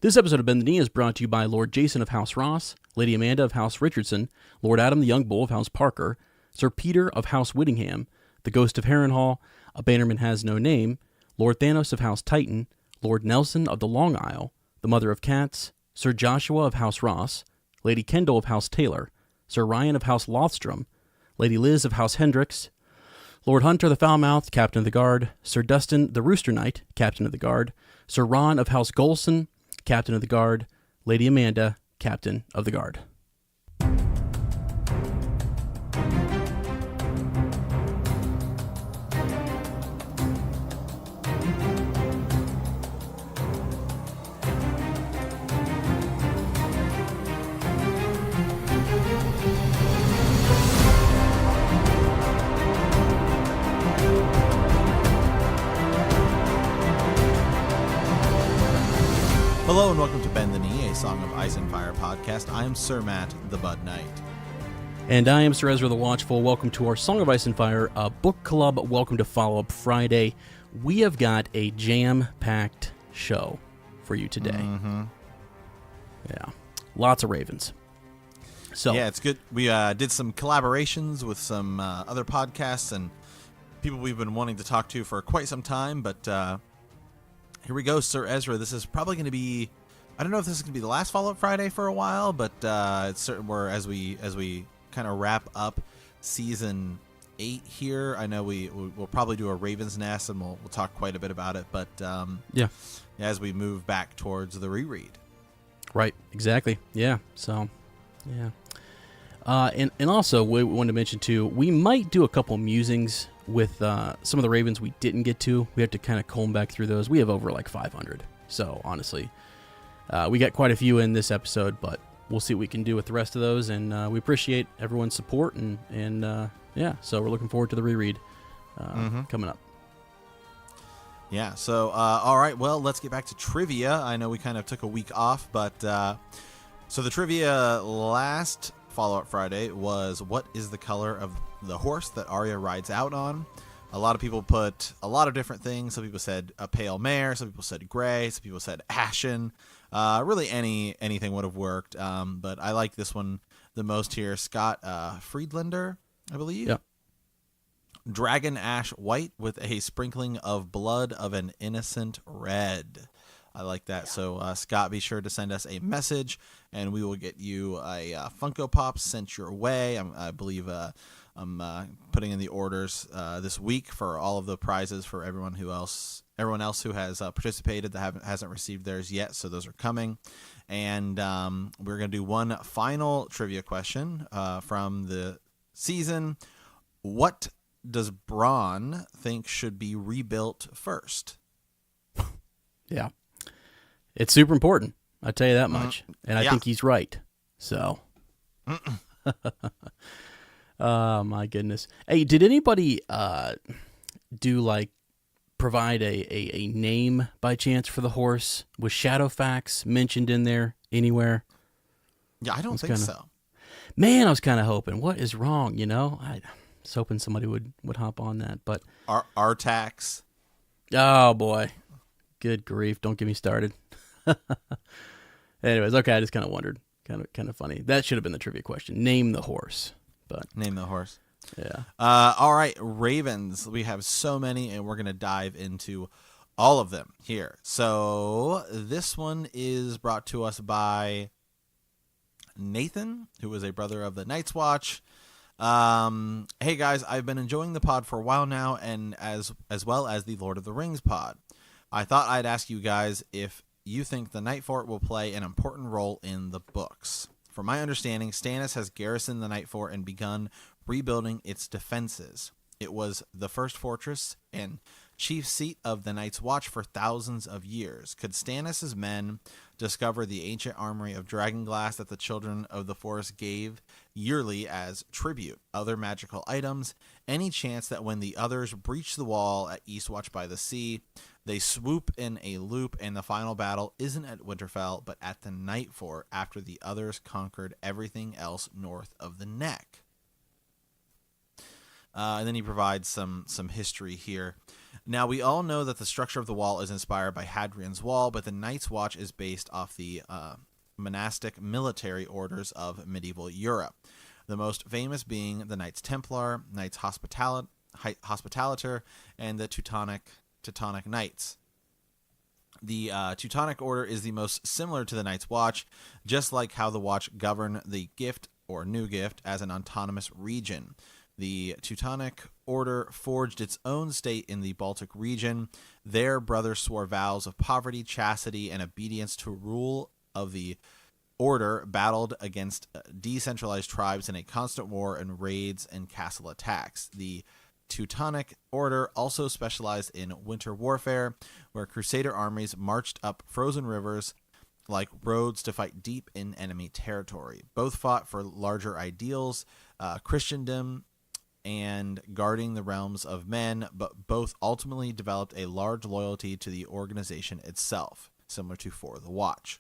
This episode of Bend the Knee is brought to you by Lord Jason of House Ross, Lady Amanda of House Richardson, Lord Adam the Young Bull of House Parker, Sir Peter of House Whittingham, the Ghost of Harrenhal, A Bannerman Has No Name, Lord Thanos of House Titan, Lord Nelson of the Long Isle, the Mother of Cats, Sir Joshua of House Ross, Lady Kendall of House Taylor, Sir Ryan of House Lothstrom, Lady Liz of House Hendricks, Lord Hunter the Foulmouthed, Captain of the Guard, Sir Dustin the Rooster Knight, Captain of the Guard, Sir Ron of House Golson, Captain of the Guard, Lady Amanda, Captain of the Guard. Hello and welcome to Bend the Knee, a Song of Ice and Fire podcast. I'm Sir Matt, the Bud Knight. And I am Sir Ezra the Watchful. Welcome to our Song of Ice and Fire book club. Welcome to Follow Up Friday. We have got a jam-packed show for you today. Mm-hmm. Yeah, lots of Ravens. So yeah, it's good. We did some collaborations with some other podcasts and people we've been wanting to talk to for quite some time, but here we go, Sir Ezra. This is probably going to be, I don't know if this is going to be the last Follow-Up Friday for a while, but it's certain we're as we kind of wrap up season 8 here. I know we'll probably do a Raven's Nest and we'll talk quite a bit about it, but yeah, as we move back towards the reread. Right, exactly. Yeah. So, yeah. And also we wanted to mention too, we might do a couple musings with some of the Ravens we didn't get to. We have to kind of comb back through those. We have over like 500. So honestly, we got quite a few in this episode, but we'll see what we can do with the rest of those. And we appreciate everyone's support. And yeah, so we're looking forward to the reread coming up. Yeah, so all right, well, let's get back to trivia. I know we kind of took a week off, but so the trivia last Follow-Up Friday was, what is the color of the horse that Arya rides out on? A lot of people put a lot of different things. Some people said a pale mare. Some people said gray. Some people said ashen. Really anything would have worked. But I like this one the most here. Scott Friedlander, I believe. Yeah. Dragon ash white with a sprinkling of blood of an innocent red. I like that. So, Scott, be sure to send us a message, and we will get you a Funko Pop sent your way. I believe I'm putting in the orders this week for all of the prizes for everyone else who has participated that hasn't received theirs yet. So those are coming. And we're going to do one final trivia question from the season. What does Bronn think should be rebuilt first? Yeah. It's super important. I'll tell you that much. And I think he's right. So. Oh, my goodness. Hey, did anybody provide a name by chance for the horse? Was Shadowfax mentioned in there anywhere? Yeah, I don't think so. Man, I was kind of hoping. What is wrong, you know? I was hoping somebody would hop on that. But Artax. Oh, boy. Good grief. Don't get me started. Anyways, okay, I just kind of wondered. Kind of funny. That should have been the trivia question. Name the horse. But name the horse. Yeah. All right, Ravens. We have so many, and we're going to dive into all of them here. So this one is brought to us by Nathan, who is a brother of the Night's Watch. Hey, guys, I've been enjoying the pod for a while now, and as well as the Lord of the Rings pod. I thought I'd ask you guys if you think the Night Fort will play an important role in the books. From my understanding, Stannis has garrisoned the Night Fort and begun rebuilding its defenses. It was the first fortress and chief seat of the Night's Watch for thousands of years. Could Stannis' men discover the ancient armory of dragonglass that the Children of the Forest gave yearly as tribute? Other magical items? Any chance that when the others breach the wall at Eastwatch by the Sea, they swoop in a loop and the final battle isn't at Winterfell but at the Night Fort after the others conquered everything else north of the Neck? And then he provides some history here. Now, we all know that the structure of the wall is inspired by Hadrian's Wall, but the Night's Watch is based off the monastic military orders of medieval Europe. The most famous being the Knights Templar, Knights Hospitaller, and the Teutonic Knights. The Teutonic Order is the most similar to the Night's Watch, just like how the Watch govern the Gift or New Gift as an autonomous region. The Teutonic Order forged its own state in the Baltic region. Their brothers swore vows of poverty, chastity, and obedience to rule of the order, battled against decentralized tribes in a constant war and raids and castle attacks. The Teutonic Order also specialized in winter warfare, where Crusader armies marched up frozen rivers like roads to fight deep in enemy territory. Both fought for larger ideals, Christendom, and guarding the realms of men, but both ultimately developed a large loyalty to the organization itself, similar to For the Watch.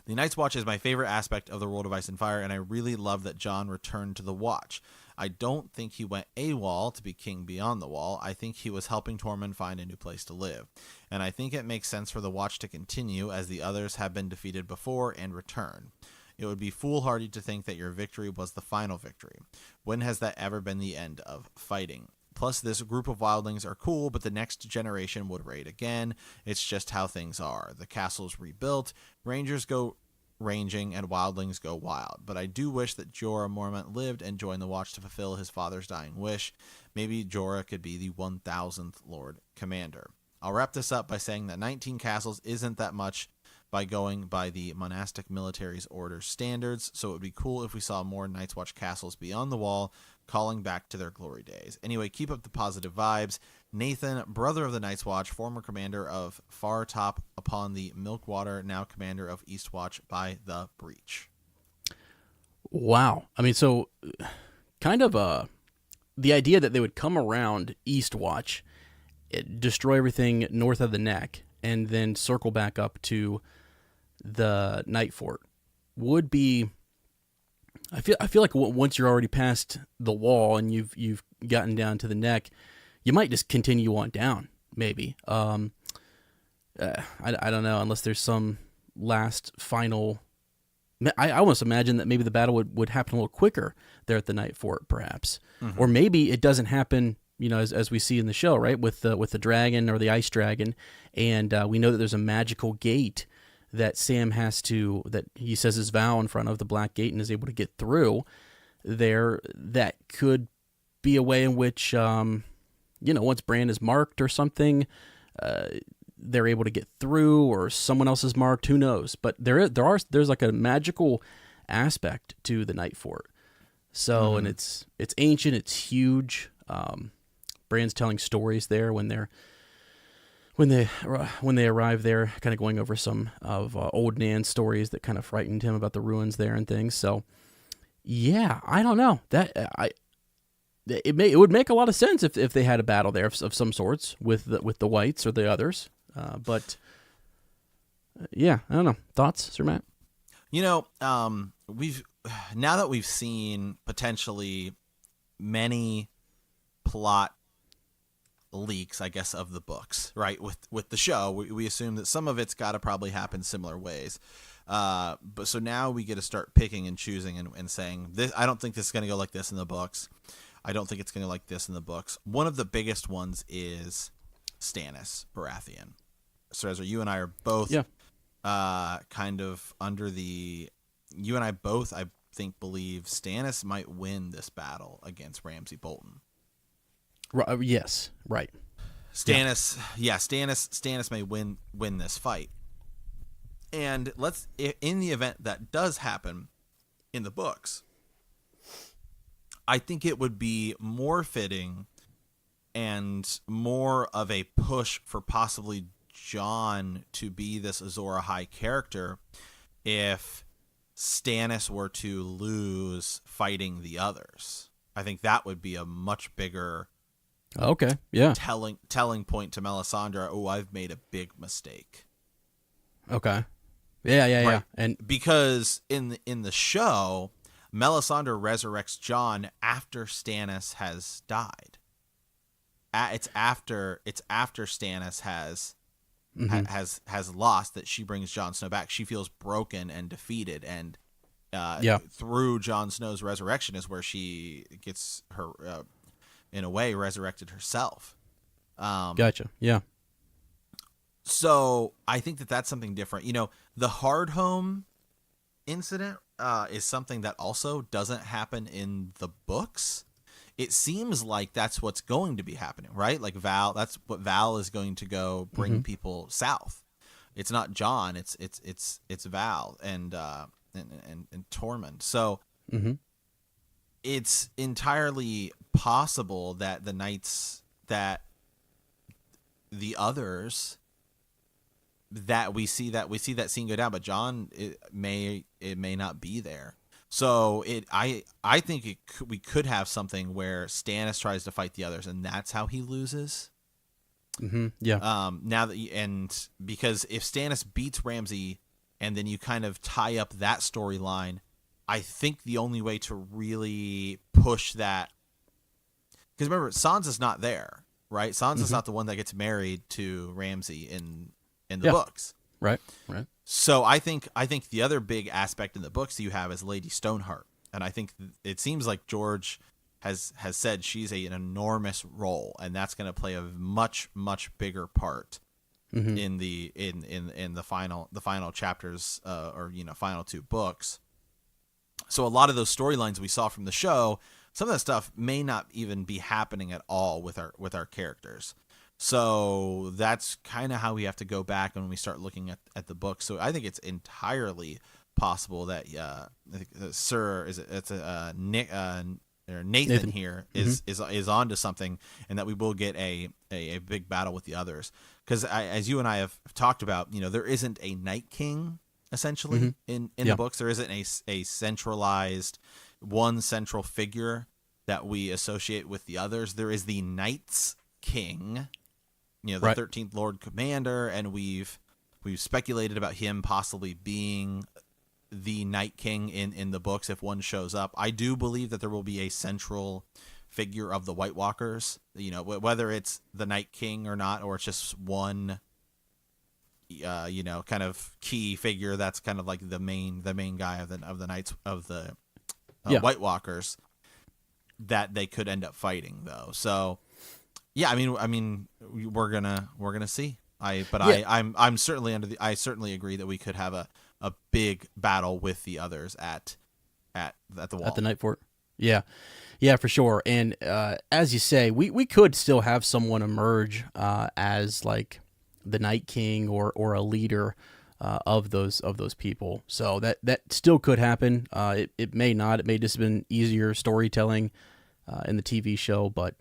The Night's Watch is my favorite aspect of the world of Ice and Fire, and I really love that Jon returned to the Watch. I don't think he went AWOL to be king beyond the wall. I think he was helping Tormund find a new place to live. And I think it makes sense for the Watch to continue, as the others have been defeated before and return. It would be foolhardy to think that your victory was the final victory. When has that ever been the end of fighting? Plus, this group of wildlings are cool, but the next generation would raid again. It's just how things are. The castle's rebuilt, rangers go ranging, and wildlings go wild. But I do wish that Jorah Mormont lived and joined the Watch to fulfill his father's dying wish. Maybe Jorah could be the 1000th Lord Commander. I'll wrap this up by saying that 19 castles isn't that much by going by the monastic military's order standards, so it would be cool if we saw more Night's Watch castles beyond the wall, calling back to their glory days. Anyway, keep up the positive vibes. Nathan, brother of the Night's Watch, former commander of Far Top upon the Milkwater, now commander of Eastwatch by the Breach. Wow. I mean, so kind of the idea that they would come around Eastwatch, destroy everything north of the Neck, and then circle back up to the Night Fort would be. I feel like once you're already past the wall and you've gotten down to the Neck, you might just continue on down. Maybe. I don't know, unless there's some last final. I almost imagine that maybe the battle would happen a little quicker there at the Night Fort, perhaps, or maybe it doesn't happen. You know, as we see in the show, right, with the dragon or the ice dragon, and we know that there's a magical gate that Sam that he says his vow in front of the Black Gate and is able to get through there. That could be a way in which, once Bran is marked or something, they're able to get through, or someone else is marked. Who knows? But there's like a magical aspect to the Night Fort. So, and it's ancient, it's huge. Bran's telling stories there when they arrive there, kind of going over some of old Nan's stories that kind of frightened him about the ruins there and things. So, yeah, I don't know it would make a lot of sense if they had a battle there of some sorts with the Whites or the others. But yeah, I don't know. Thoughts, Sir Matt? Now that we've seen potentially many plot leaks, I guess, of the books, right? With the show, we assume that some of it's got to probably happen similar ways. But so now we get to start picking and choosing and saying, this, I don't think this is going to go like this in the books. I don't think it's going to like this in the books. One of the biggest ones is Stannis Baratheon. So Ezra, you and I are both kind of under the... You and I both, I think, believe Stannis might win this battle against Ramsay Bolton. Yes, right. Stannis may win this fight. And in the event that does happen in the books, I think it would be more fitting and more of a push for possibly Jon to be this Azor Ahai character if Stannis were to lose fighting the others. I think that would be a much bigger telling point to Melisandre. Oh, I've made a big mistake. Okay. Yeah. Right. And because in the show, Melisandre resurrects Jon after Stannis has died. it's after Stannis has Mm-hmm. has lost that she brings Jon Snow back. She feels broken and defeated, and Yeah. through Jon Snow's resurrection is where she gets her in a way resurrected herself. Gotcha. Yeah. So I think that that's something different. You know, the Hardhome incident is something that also doesn't happen in the books. It seems like that's what's going to be happening, right? Like that's what Val is going to go bring Mm-hmm. people south. It's not John, it's Val and Tormund. So Mm-hmm. it's entirely possible that the knights that the others that we see that scene go down, but John it may not be there. So I think we could have something where Stannis tries to fight the others, and that's how he loses. Mm-hmm. Yeah. Now that and because if Stannis beats Ramsay, and then you kind of tie up that storyline, I think the only way to really push that, because remember Sansa's not there, right? Sansa's Mm-hmm. not the one that gets married to Ramsay in the Yeah. books. Right. So I think the other big aspect in the books you have is Lady Stoneheart, and I think it seems like George has said she's an enormous role, and that's going to play a much bigger part Mm-hmm. in the final chapters or final two books. So a lot of those storylines we saw from the show, some of that stuff may not even be happening at all with our characters. So that's kind of how we have to go back when we start looking at the book. So I think it's entirely possible that I think Nick or Nathan here is onto something, and that we will get a big battle with the others. Because as you and I have talked about, there isn't a Night King essentially in the books. There isn't a centralized one central figure that we associate with the others. There is the Night's King, the 13th Lord Commander, and we've speculated about him possibly being the Night King in the books if one shows up. I do believe that there will be a central figure of the White Walkers, whether it's the Night King or not, or it's just one kind of key figure that's kind of like the main guy of the Knights of the White Walkers that they could end up fighting, though. So yeah, I mean we're gonna see. I'm certainly I certainly agree that we could have a big battle with the others at the wall, At the Night Fort. Yeah, for sure. And as you say, we could still have someone emerge as like the Night King or a leader of those people. So that still could happen. It may not. It may just have been easier storytelling in the TV show, but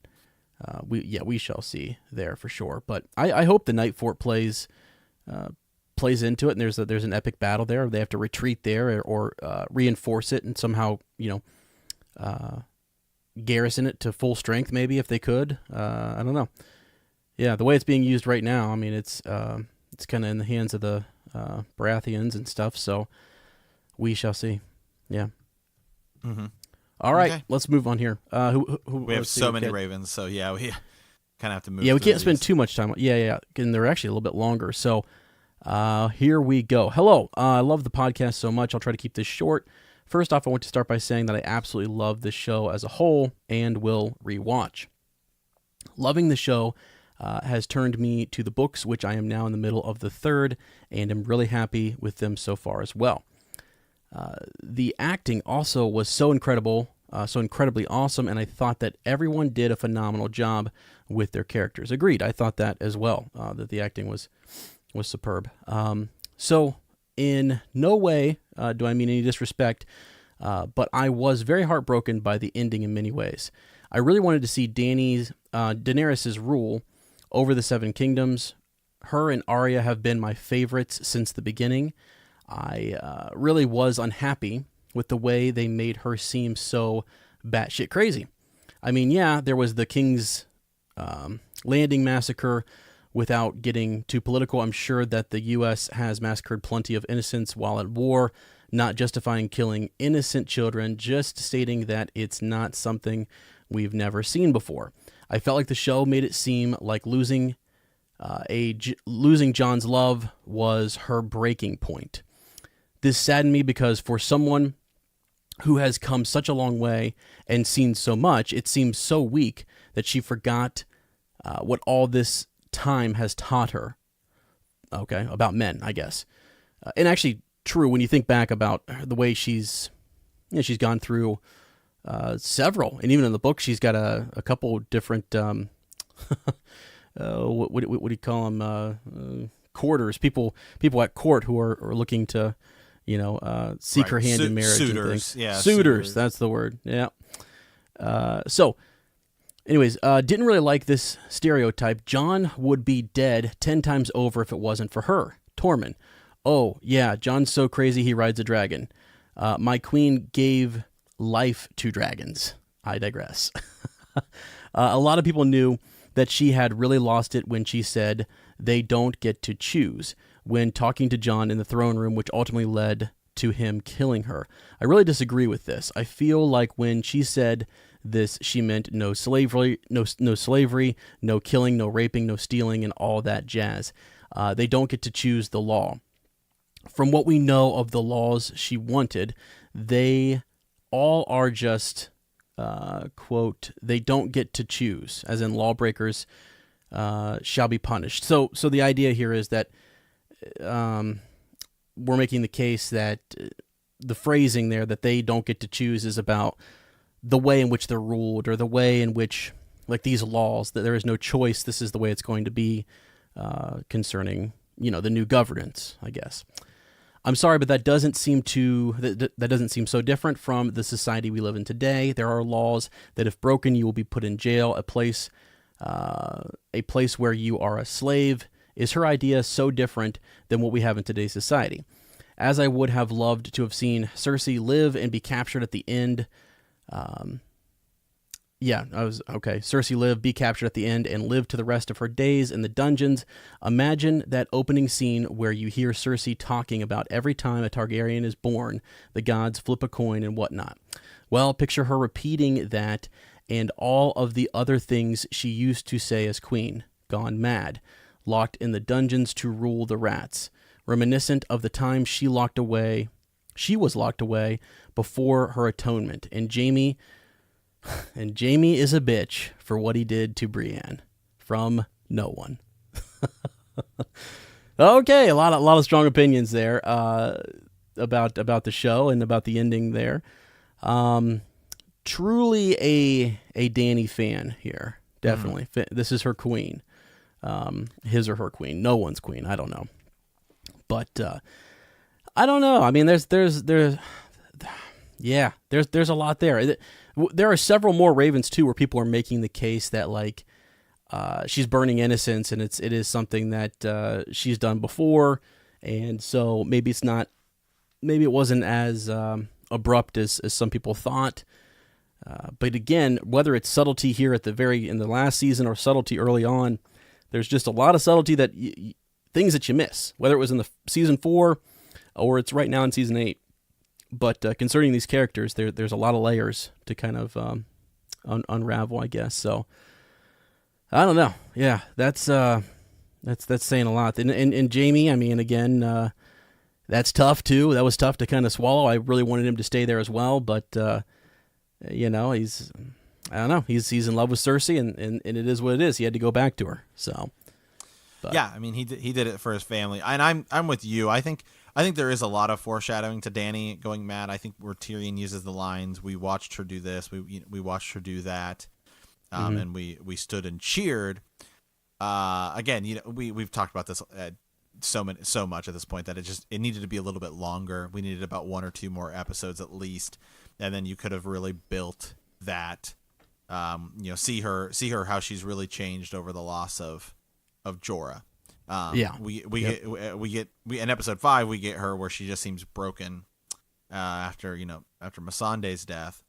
we shall see there for sure. But I hope the Night Fort plays into it, and there's an epic battle there. They have to retreat there or reinforce it and somehow garrison it to full strength, maybe, if they could. I don't know. Yeah, the way it's being used right now, I mean, it's kind of in the hands of the Baratheons and stuff. So we shall see. Yeah. Mm-hmm. All right, Okay. let's move on here. Who We have so many Ravens, so yeah, we kind of have to move. Yeah, we through can't spend these. too much time. Yeah, and they're actually a little bit longer. So here we go. Hello. I love the podcast so much. I'll try to keep this short. First off, I want to start by saying that I absolutely love this show as a whole and will rewatch. Loving the show has turned me to the books, which I am now in the middle of the third, and am really happy with them so far as well. The acting also was so incredibly awesome, and I thought that everyone did a phenomenal job with their characters. Agreed. I thought that as well, that the acting was superb. So in no way do I mean any disrespect, but I was very heartbroken by the ending in many ways. I really wanted to see Daenerys' rule over the Seven Kingdoms. Her and Arya have been my favorites since the beginning. I really was unhappy with the way they made her seem so batshit crazy. I mean, yeah, there was the King's Landing massacre. Without getting too political, I'm sure that the U.S. has massacred plenty of innocents while at war, not justifying killing innocent children, just stating that it's not something we've never seen before. I felt like the show made it seem like losing John's love was her breaking point. This saddened me because for someone who has come such a long way and seen so much, it seems so weak that she forgot what all this time has taught her. Okay, about men, I guess. And actually, true when you think back about the way she's gone through several, and even in the book, she's got a couple different what do you call them? Courters, people at court who are looking to, seek her hand in marriage. Suitors, and things. yeah, suitors. That's the word. Yeah. So, anyways, didn't really like this stereotype. John would be dead 10 times over if it wasn't for her, Tormund. Oh yeah, John's so crazy he rides a dragon. My queen gave life to dragons. I digress. A lot of people knew that she had really lost it when she said they don't get to choose when talking to John in the throne room, which ultimately led to him killing her. I really disagree with this. I feel like when she said this, she meant no slavery, no slavery, no killing, no raping, no stealing, and all that jazz. They don't get to choose the law. From what we know of the laws she wanted, they all are just, quote, they don't get to choose, as in lawbreakers shall be punished. So the idea here is that we're making the case that the phrasing there, that they don't get to choose, is about the way in which they're ruled, or the way in which, like these laws, that there is no choice, this is the way it's going to be, concerning, the new governance, I guess. I'm sorry, but that doesn't seem so different from the society we live in today. There are laws that, if broken, you will be put in jail, a place where you are a slave. Is her idea so different than what we have in today's society? As I would have loved to have seen Cersei live and be captured at the end. Cersei live, be captured at the end, and live to the rest of her days in the dungeons. Imagine that opening scene where you hear Cersei talking about every time a Targaryen is born, the gods flip a coin and whatnot. Well, picture her repeating that and all of the other things she used to say as queen, gone mad, locked in the dungeons to rule the rats, reminiscent of the time she was locked away before her atonement, and Jaime is a bitch for what he did to Brienne. From no one. Okay, a lot of strong opinions there about the show and about the ending there. Truly a Dany fan here, definitely. This is her queen, his or her queen. No one's queen. I don't know, but I don't know. I mean, there's a lot there. There are several more Ravens too, where people are making the case that like she's burning innocents, and it is something that she's done before, and so maybe it wasn't as abrupt as some people thought. But again, whether it's subtlety here in the last season or subtlety early on, there's just a lot of subtlety that things that you miss, whether it was in the season 4 or it's right now in season 8. But concerning these characters, there's a lot of layers to kind of unravel, I guess. So I don't know. Yeah, that's saying a lot. And Jaime, I mean, again, that's tough too. That was tough to kind of swallow. I really wanted him to stay there as well, but he's in love with Cersei, and it is what it is. He had to go back to her. So, but. Yeah, I mean, he did it for his family, and I'm with you. I think there is a lot of foreshadowing to Dany going mad. I think where Tyrion uses the lines, "We watched her do this. We watched her do that," and we stood and cheered. Again, we've talked about this so much at this point that it needed to be a little bit longer. We needed about 1 or 2 more episodes at least, and then you could have really built that. See her how she's really changed over the loss of Jorah. We get in episode 5 we get her where she just seems broken after Missandei's death.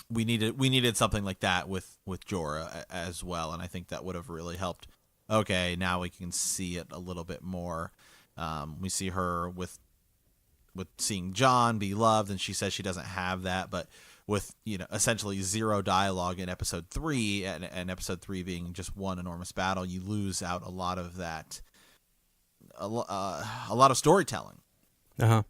We needed something like that with Jorah as well, and I think that would have really helped. Okay, now we can see it a little bit more. We see her with seeing Jon be loved, and she says she doesn't have that, but with essentially zero dialogue in episode 3, and episode 3 being just one enormous battle, you lose out a lot of that, a lot of storytelling. Yeah.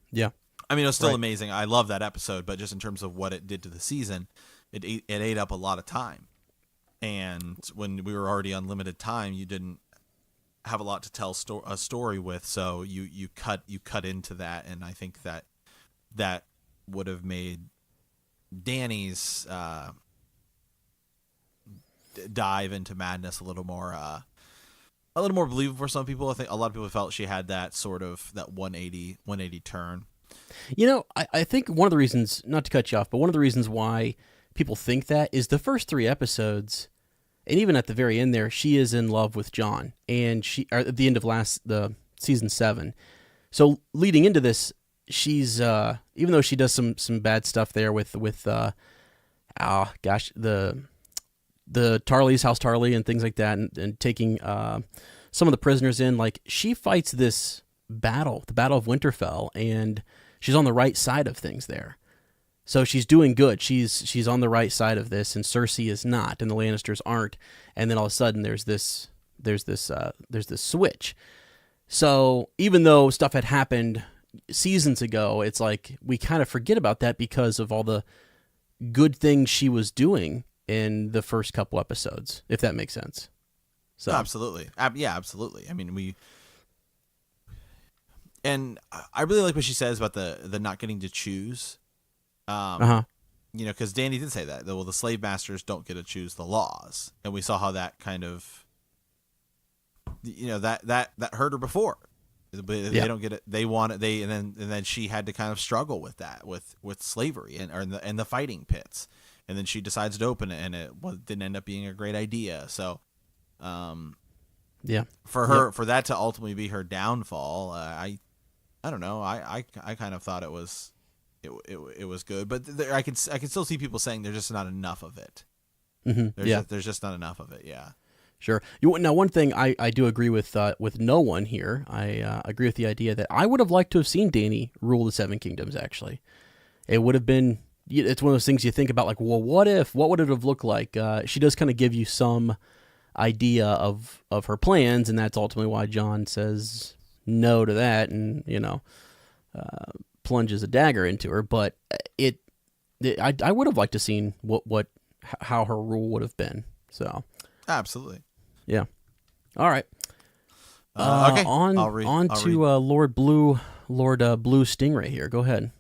I mean, it was still Right. amazing. I love that episode, but just in terms of what it did to the season, it ate up a lot of time. And when we were already on limited time, you didn't have a lot to tell a story with, so you cut into that, and I think that would have made Dany's dive into madness a little more believable for some people. I think a lot of people felt she had that sort of that 180 turn. I think one of the reasons, not to cut you off, but one of the reasons why people think that is the first 3 episodes, and even at the very end there, she is in love with Jon, and at the end of the season 7. So leading into this, she's even though she does some bad stuff there with the Tarley's House Tarley and things like that, and taking some of the prisoners in, like, she fights this battle, the Battle of Winterfell, and she's on the right side of things there. So she's doing good. She's on the right side of this, and Cersei is not, and the Lannisters aren't. And then all of a sudden, there's this switch. So even though stuff had happened seasons ago, it's like we kind of forget about that because of all the good things she was doing in the first couple episodes, if that makes sense. So Absolutely, yeah, absolutely. I mean, and I really like what she says about the not getting to choose. Because Dany did say that. Well, the slave masters don't get to choose the laws, and we saw how that kind of, that hurt her before. But they don't get it. They want it. And then she had to kind of struggle with that, with slavery and the fighting pits, and then she decides to open it, and it didn't end up being a great idea. So, for her, for that to ultimately be her downfall, I don't know. I kind of thought it was. It was good, but I can still see people saying there's just not enough of it. Mm-hmm. There's just not enough of it. Yeah. Sure. Now, one thing I do agree with no one here. I agree with the idea that I would have liked to have seen Dany rule the Seven Kingdoms. Actually, it would have been. It's one of those things you think about, like, well, what if? What would it have looked like? She does kind of give you some idea of her plans, and that's ultimately why Jon says no to that, and plunges a dagger into her. But I would have liked to seen how her rule would have been. So absolutely, yeah. All right. Okay. On to Lord Blue Stingray here. Go ahead.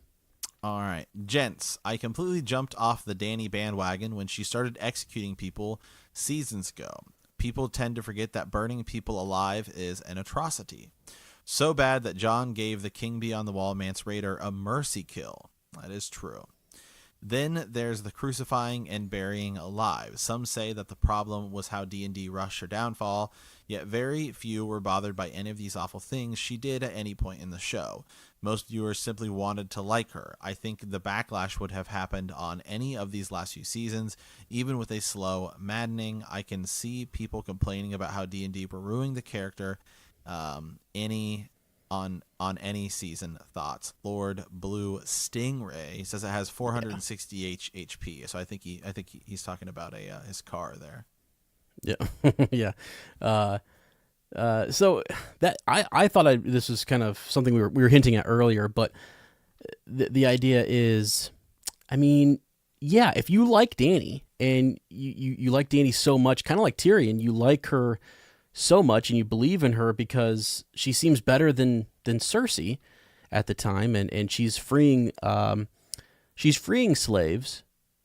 All right, gents. I completely jumped off the Dany bandwagon when she started executing people seasons ago. People tend to forget that burning people alive is an atrocity. So bad that Jon gave the King Beyond the Wall Mance Rayder a mercy kill. That is true. Then there's the crucifying and burying alive. Some say that the problem was how D&D rushed her downfall, yet very few were bothered by any of these awful things she did at any point in the show. Most viewers simply wanted to like her. I think the backlash would have happened on any of these last few seasons, even with a slow maddening. I can see people complaining about how D&D were ruining the character. Any season thoughts? Lord Blue Stingray says it has 460 HP. So I think he's talking about his car there. Yeah. Yeah. So that I thought this was kind of something we were hinting at earlier, but the idea is, I mean, yeah, if you like Dany and you like Dany so much, kind of like Tyrion, you like her so much and you believe in her because she seems better than Cersei at the time, and she's freeing slaves,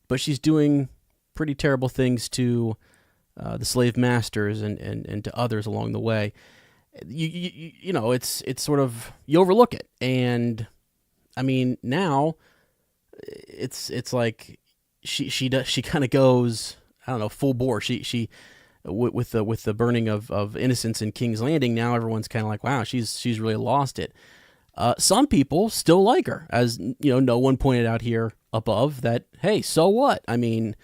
but she's doing pretty terrible things to the slave masters and to others along the way. You know, it's sort of, you overlook it, and I mean now it's like she kind of goes, I don't know, full bore. She with the burning of innocents in King's Landing, now everyone's kind of like, wow, she's really lost it. Some people still like her, as you know, no one pointed out here above that. Hey, so what? I mean,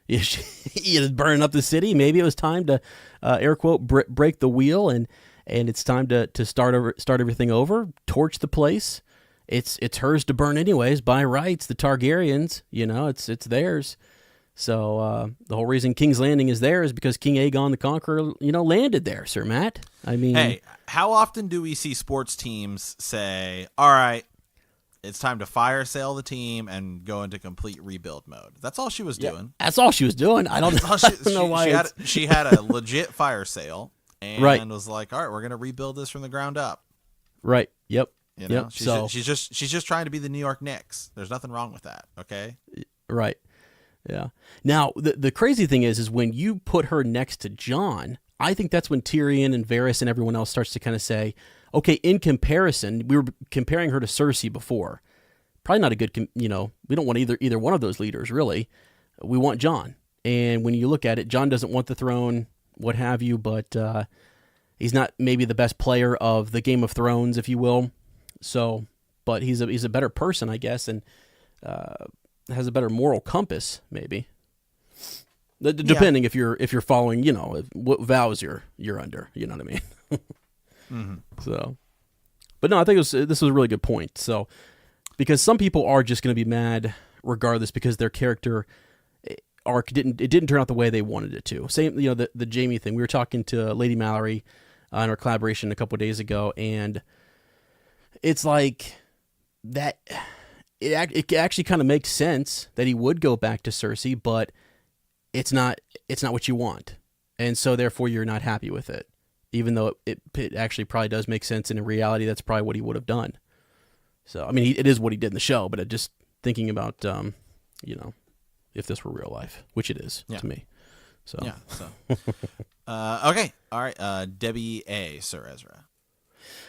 she burning up the city. Maybe it was time to air quote break the wheel, and it's time to start everything over, torch the place, it's hers to burn anyways by rights. The Targaryens, it's theirs. So the whole reason King's Landing is there is because King Aegon the Conqueror, landed there, Sir Matt. I mean, hey, how often do we see sports teams say, "All right, it's time to fire sale the team and go into complete rebuild mode"? That's all she was doing. That's all she was doing. I don't know why. She had a legit fire sale and was like, "All right, we're going to rebuild this from the ground up." Right. Yep. She's just trying to be the New York Knicks. There's nothing wrong with that. Okay. Right. Yeah. Now the crazy thing is when you put her next to Jon, I think that's when Tyrion and Varys and everyone else starts to kind of say, okay, in comparison, we were comparing her to Cersei before. Probably not a good, we don't want either one of those leaders really. We want Jon. And when you look at it, Jon doesn't want the throne, what have you, but he's not maybe the best player of the Game of Thrones, if you will. So, but he's a better person, I guess, and has a better moral compass, maybe. Depending if you're following, what vows you're under. You know what I mean? Mm-hmm. So, but no, I think this was a really good point. So, because some people are just going to be mad regardless because their character arc didn't turn out the way they wanted it to. Same, the Jaime thing. We were talking to Lady Mallory in our collaboration a couple of days ago, and it's like that. It actually kind of makes sense that he would go back to Cersei, but it's not what you want, and so therefore you're not happy with it, even though it actually probably does make sense, and in reality that's probably what he would have done. So I mean, it is what he did in the show, but just thinking about if this were real life, which it is to me. So yeah. So okay, all right, Debbie A. Sir Ezra.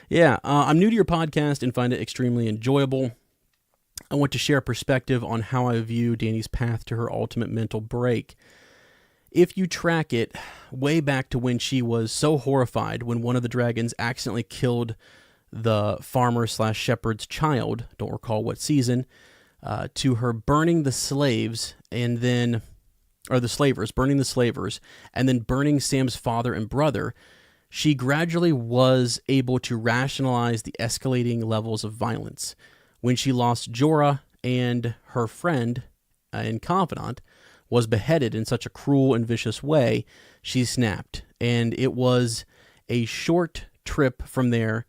Yeah, I'm new to your podcast and find it extremely enjoyable. I want to share a perspective on how I view Dany's path to her ultimate mental break. If you track it way back to when she was so horrified when one of the dragons accidentally killed the farmer/shepherd's child, don't recall what season, to her burning the slaves and then, or the slavers, burning the slavers, and then burning Sam's father and brother, she gradually was able to rationalize the escalating levels of violence. When she lost Jorah and her friend and confidant was beheaded in such a cruel and vicious way, she snapped. And it was a short trip from there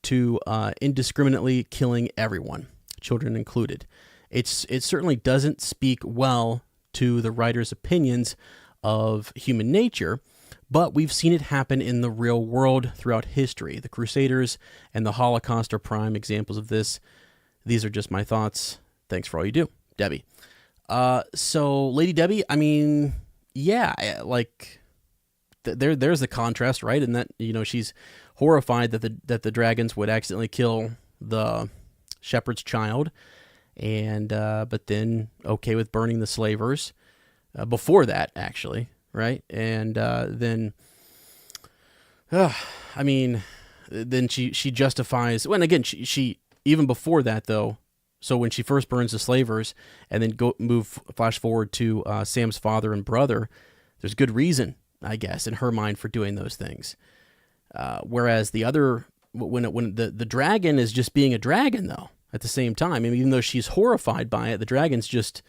to indiscriminately killing everyone, children included. It certainly doesn't speak well to the writer's opinions of human nature, but we've seen it happen in the real world throughout history. The Crusaders and the Holocaust are prime examples of this. These are just my thoughts. Thanks for all you do, Debbie. So, Lady Debbie, I mean, yeah, like there's the contrast, right? In that she's horrified that the dragons would accidentally kill the shepherd's child, and but then okay with burning the slavers before that, actually, right? And then, I mean, then she justifies. Well, and again, she even before that though. So when she first burns the slavers and then flash forward to Sam's father and brother, there's good reason, I guess, in her mind for doing those things. Whereas the other, when the dragon is just being a dragon though, at the same time, I mean, even though she's horrified by it, the dragon's just,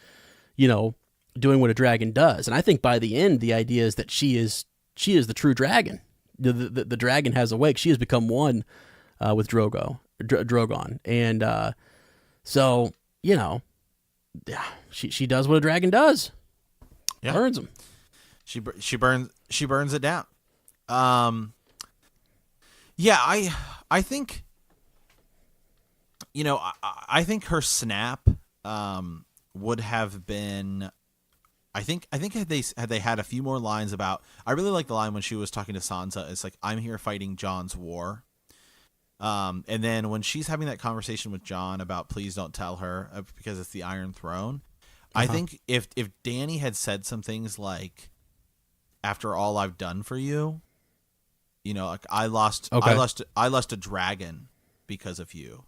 doing what a dragon does. And I think by the end, the idea is that she is the true dragon. The dragon has awake. She has become one with Drogon. And so, she does what a dragon does. Yeah. Burns them. She burns it down. Yeah, I think, I think her snap would have been, I think had they had a few more lines about, I really like the line when she was talking to Sansa. It's like, I'm here fighting Jon's war. And then when she's having that conversation with Jon about please don't tell her because it's the Iron Throne, I think if Dany had said some things like, after all I've done for you, like I lost a dragon because of you.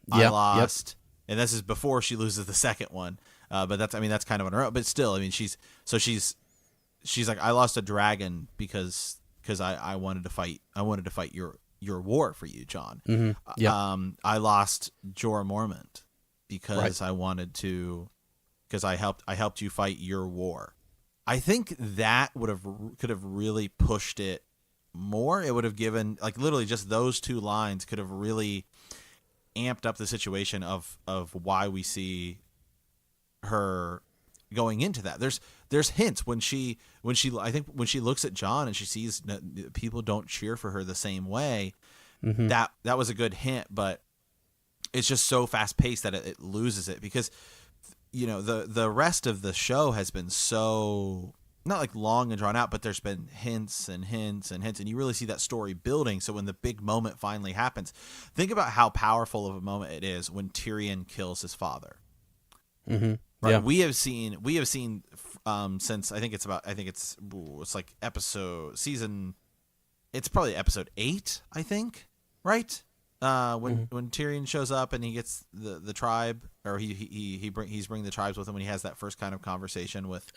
Yep, I lost, and this is before she loses the second one. But that's kind of on her own. But still, I mean, she's like, I lost a dragon because I wanted to fight. I wanted to fight your war for you, John. Mm-hmm. Yeah. I lost Jorah Mormont because Right. I wanted to, because I helped you fight your war. I think that could have really pushed it more. It would have given, like, literally just those two lines could have really amped up the situation of why we see her going into that. There's hints when she I think when she looks at John and she sees that people don't cheer for her the same way. Mm-hmm. That was a good hint, but it's just so fast paced that it loses it, because the rest of the show has been so, not like long and drawn out, but there's been hints and hints and hints, and you really see that story building. So when the big moment finally happens, think about how powerful of a moment it is when Tyrion kills his father. Mm-hmm. Right? Yeah. We have seen since it's like season, it's probably episode 8, I think, right? When Tyrion shows up and he gets the tribe, or he's bringing the tribes with him when he has that first kind of conversation with.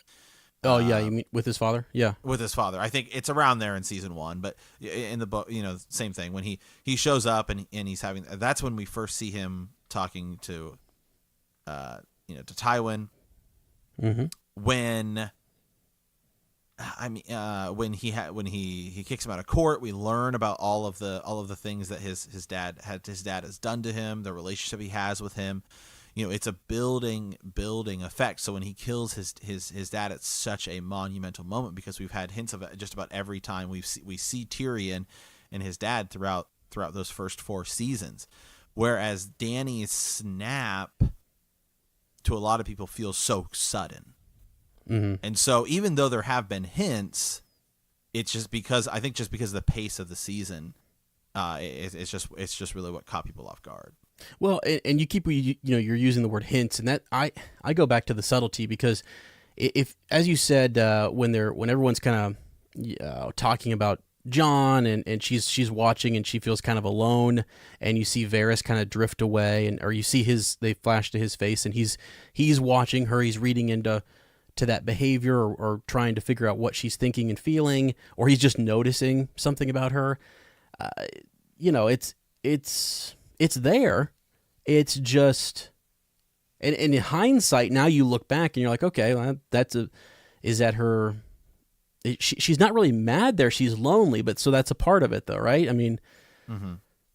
Oh yeah, you mean with his father? Yeah. With his father. I think it's around there in season 1, but in the book, same thing. When he shows up and he's having, that's when we first see him talking to, to Tywin. Mm-hmm. When he kicks him out of court, we learn about all of the things that his dad has done to him, the relationship he has with him. It's a building effect. So when he kills his dad, it's such a monumental moment, because we've had hints of it just about every time we see Tyrion and his dad throughout those first 4 seasons. Whereas Dany's snap, to a lot of people, feels so sudden. Mm-hmm. And so even though there have been hints, it's just because of the pace of the season, it's just really what caught people off guard. Well, and you keep you're using the word hints, and that I go back to the subtlety, because if, as you said, when everyone's kind of talking about John, and she's watching and she feels kind of alone, and you see Varys kind of drift away, or you see they flash to his face, and he's watching her, he's reading into that behavior, or trying to figure out what she's thinking and feeling, or he's just noticing something about her. It's there. It's just, and in hindsight, now you look back and you're like, okay, well, is that her? She's not really mad there. She's lonely, but so that's a part of it, though, right? I mean,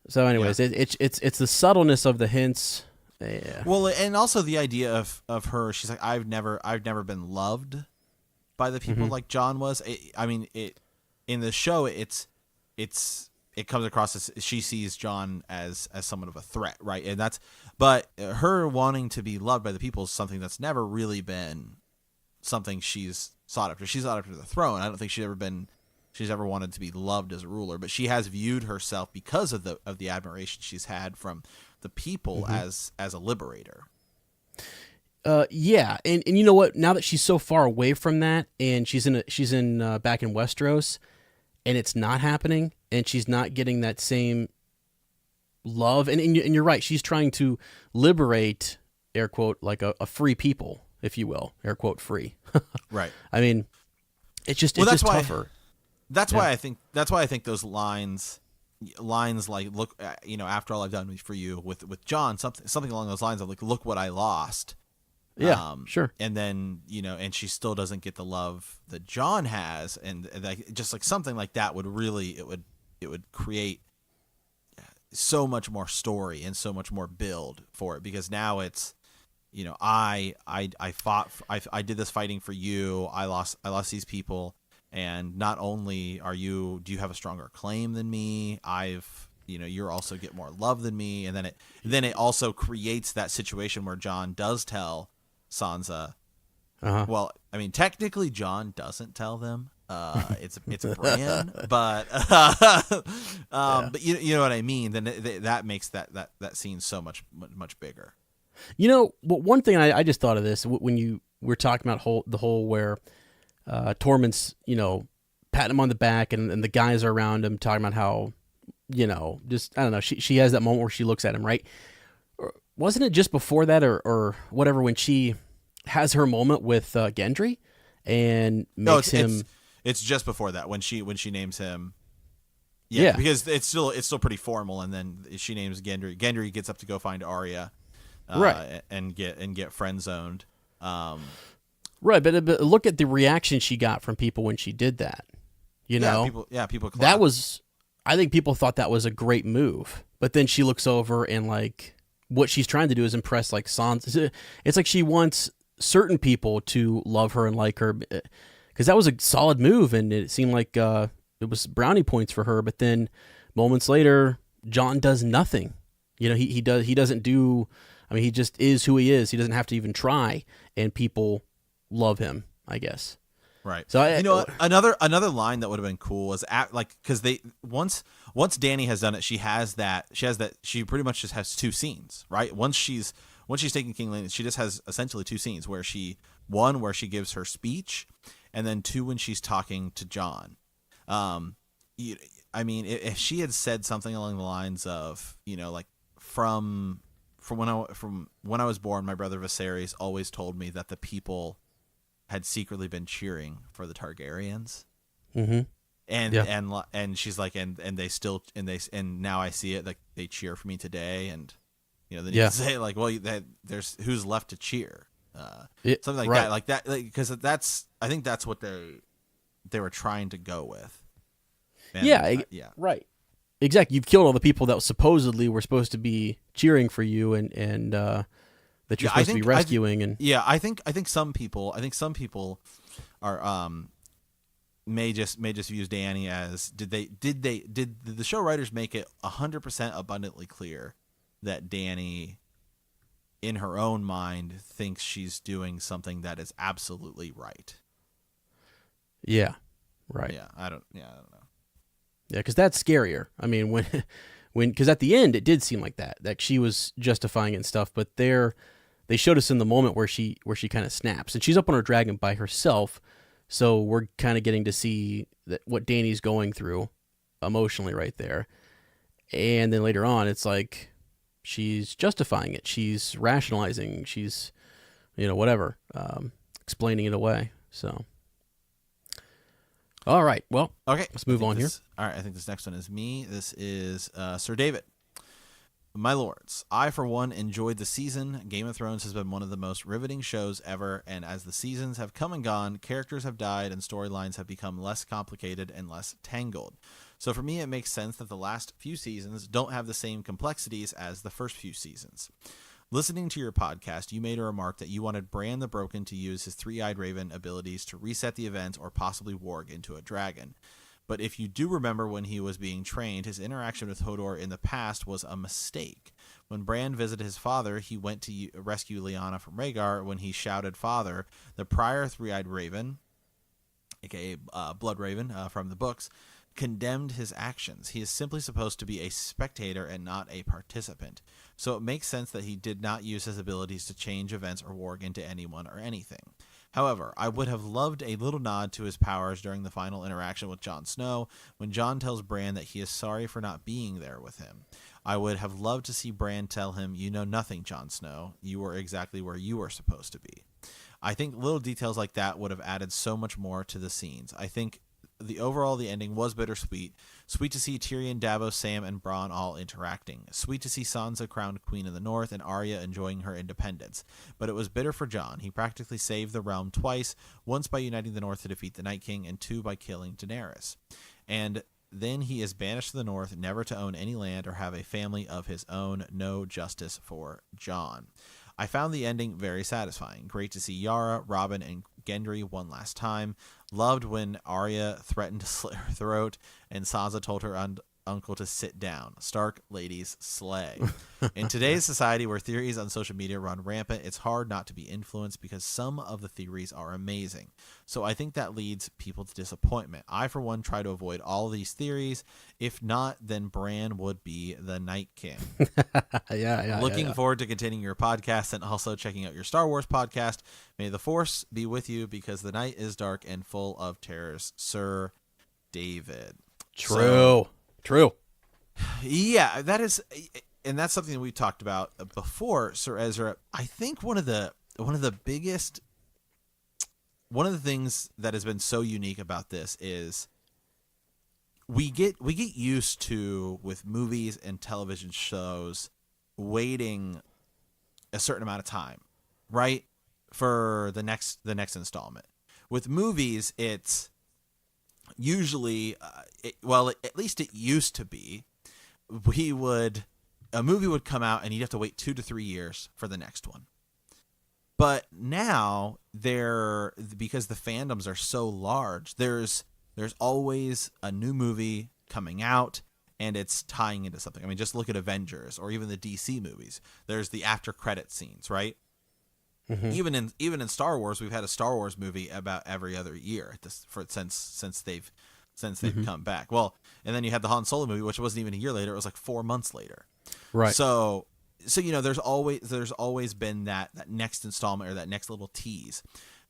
so anyways, yeah. It's the subtleness of the hints. Yeah. Well, and also the idea of her. She's like, I've never been loved by the people like John was. In the show, it comes across as she sees John as somewhat of a threat, right? And but her wanting to be loved by the people is something that's never really been something she's sought after. She's sought after the throne. I don't think she's ever wanted to be loved as a ruler, but she has viewed herself, because of the admiration she's had from the people, as a liberator. Yeah, and you know what? Now that she's so far away from that, and she's in back in Westeros, and it's not happening, and she's not getting that same love, and you're right. She's trying to liberate, air quote, like a free people, if you will, air quote, free. Right. I mean, it's just tougher. That's why I think those lines like, look, after all I've done for you with John, something along those lines of like, look what I lost. Yeah, sure. And then, and she still doesn't get the love that John has, and like, just like something like that would really, it would create so much more story and so much more build for it, because now it's, I did this fighting for you. I lost these people, and not only do you have a stronger claim than me, you're also get more love than me, and then it also creates that situation where John does tell Sansa. Well, I mean, technically John doesn't tell them. It's Bran, but but you know what I mean. Then that makes that scene so much bigger. One thing I just thought of this when you were talking about the whole where Tormund's patting him on the back, and the guys are around him talking about how just, I don't know, she has that moment where she looks at him, right? Wasn't it just before that or whatever, when she has her moment with Gendry and makes him? It's just before that, when she names him Yeah. because it's still pretty formal, and then she names Gendry. Gendry gets up to go find Arya, Right. and get friend zoned. Right, but look at the reaction she got from people when she did that. You know, people clap. that was, I think people thought that was a great move. But then she looks over and like what she's trying to do is impress like Sansa. It's like she wants certain people to love her and like her, because that was a solid move, and it seemed like it was brownie points for her. But then moments later, Jon does nothing. You know, he doesn't do. I mean, he just is who he is. He doesn't have to even try, and people love him, I guess. Right. So another line that would have been cool is because they once Dany has done it, she pretty much just has two scenes, right? Once she's taking King Landing, she just has essentially two scenes where she gives her speech, and then two when she's talking to Jon. I mean, if she had said something along the lines of, like from when I was born, my brother Viserys always told me that the people had secretly been cheering for the Targaryens. Mm-hmm. And she's like, and they still, and now I see it, like they cheer for me today. And, then you can say like, well, there's who's left to cheer, something like that, because I think that's what they were trying to go with. And, right. Exactly. You've killed all the people that supposedly were supposed to be cheering for you and that you're supposed to be rescuing. I think some people are may just use Dany as did the show writers make it 100% abundantly clear that Dany in her own mind thinks she's doing something that is absolutely right. Yeah. Right. Yeah, I don't know. Yeah, because that's scarier. I mean, because at the end it did seem like that she was justifying it and stuff, but they showed us in the moment where she kind of snaps, and she's up on her dragon by herself, so we're kind of getting to see what Dany's going through emotionally right there, and then later on it's like she's justifying it, she's rationalizing, she's whatever, explaining it away. So. All right. Well, okay. Let's move on here. All right. I think this next one is me. This is Sir David. My lords, I, for one, enjoyed the season. Game of Thrones has been one of the most riveting shows ever, and as the seasons have come and gone, characters have died and storylines have become less complicated and less tangled. So for me, it makes sense that the last few seasons don't have the same complexities as the first few seasons. Listening to your podcast, you made a remark that you wanted Bran the Broken to use his three-eyed raven abilities to reset the events or possibly warg into a dragon. But if you do remember when he was being trained, his interaction with Hodor in the past was a mistake. When Bran visited his father, he went to rescue Lyanna from Rhaegar. When he shouted "Father," the prior three-eyed raven, aka Blood Raven from the books, condemned his actions. He is simply supposed to be a spectator and not a participant. So it makes sense that he did not use his abilities to change events or warg into anyone or anything. However, I would have loved a little nod to his powers during the final interaction with Jon Snow, when Jon tells Bran that he is sorry for not being there with him. I would have loved to see Bran tell him, "You know nothing, Jon Snow. You were exactly where you were supposed to be." I think little details like that would have added so much more to the scenes. I think the ending was bittersweet. Sweet to see Tyrion, Davos, Sam, and Bronn all interacting. Sweet to see Sansa crowned queen of the North and Arya enjoying her independence. But it was bitter for Jon. He practically saved the realm twice, once by uniting the North to defeat the Night King, and two by killing Daenerys. And then he is banished to the North, never to own any land or have a family of his own. No justice for Jon. I found the ending very satisfying. Great to see Yara, Robin, and Gendry one last time. Loved when Arya threatened to slit her throat and Sansa told her uncle to sit down. Stark ladies slay. In today's society where theories on social media run rampant, it's hard not to be influenced because some of the theories are amazing. So I think that leads people to disappointment. I, for one, try to avoid all of these theories. If not, then Bran would be the Night King. Looking forward to continuing your podcast and also checking out your Star Wars podcast. May the Force be with you because the night is dark and full of terrors. Sir David. True. Yeah, that is, and that's something that we talked about before, Sir Ezra. I think one of the things that has been so unique about this is we get used to, with movies and television shows, waiting a certain amount of time, right, for the next installment. With movies, it's usually at least it used to be, a movie would come out and you'd have to wait 2 to 3 years for the next one. But now, because the fandoms are so large, there's always a new movie coming out, and it's tying into something. I mean, just look at Avengers or even the DC movies. There's the after credit scenes, right? Mm-hmm. Even in Star Wars, we've had a Star Wars movie about every other year since they've mm-hmm. come back. Well, and then you had the Han Solo movie, which wasn't even a year later; it was like 4 months later. Right. So there's always been that next installment or that next little tease.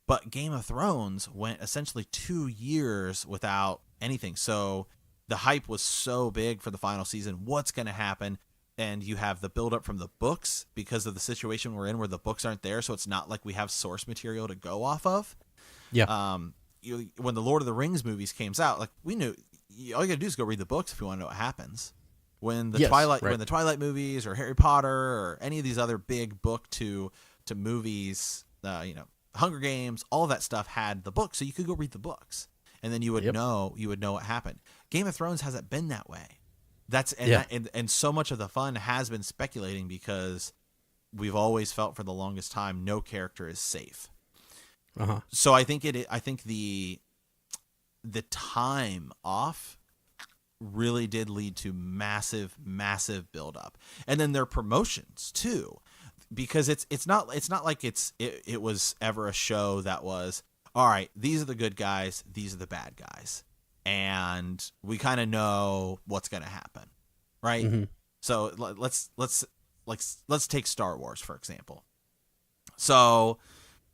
But Game of Thrones went essentially 2 years without anything. So the hype was so big for the final season. What's going to happen? And you have the buildup from the books because of the situation we're in where the books aren't there. So it's not like we have source material to go off of. Yeah. When the Lord of the Rings movies came out, like, we knew all you got to do is go read the books if you want to know what happens. When the Twilight movies or Harry Potter or any of these other big book to movies, Hunger Games, all that stuff had the books, so you could go read the books, and then you would know what happened. Game of Thrones hasn't been that way. And so much of the fun has been speculating because we've always felt for the longest time no character is safe. Uh-huh. So I think the time off really did lead to massive buildup, and then their promotions too, because it's not like it was ever a show that was, all right, these are the good guys, these are the bad guys, and we kind of know what's going to happen, right? Mm-hmm. So let's take Star Wars for example. So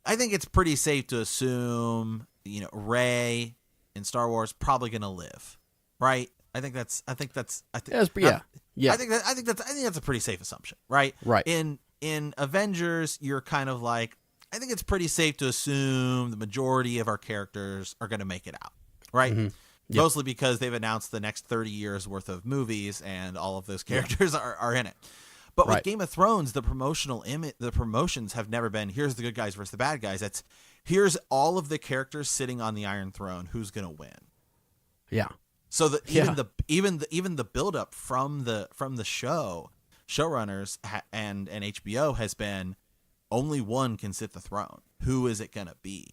I think it's pretty safe to assume Rey in Star Wars probably going to live, right? I think that's a pretty safe assumption, right? Right. In Avengers, you're kind of like, I think it's pretty safe to assume the majority of our characters are going to make it out, right? Mm-hmm. Yep. Mostly because they've announced the next 30 years worth of movies, and all of those characters are in it. But with Game of Thrones, the promotions have never been, here's the good guys versus the bad guys. It's, here's all of the characters sitting on the Iron Throne. Who's going to win? Yeah. So even the buildup from the showrunners and HBO has been, only one can sit the throne. Who is it gonna be?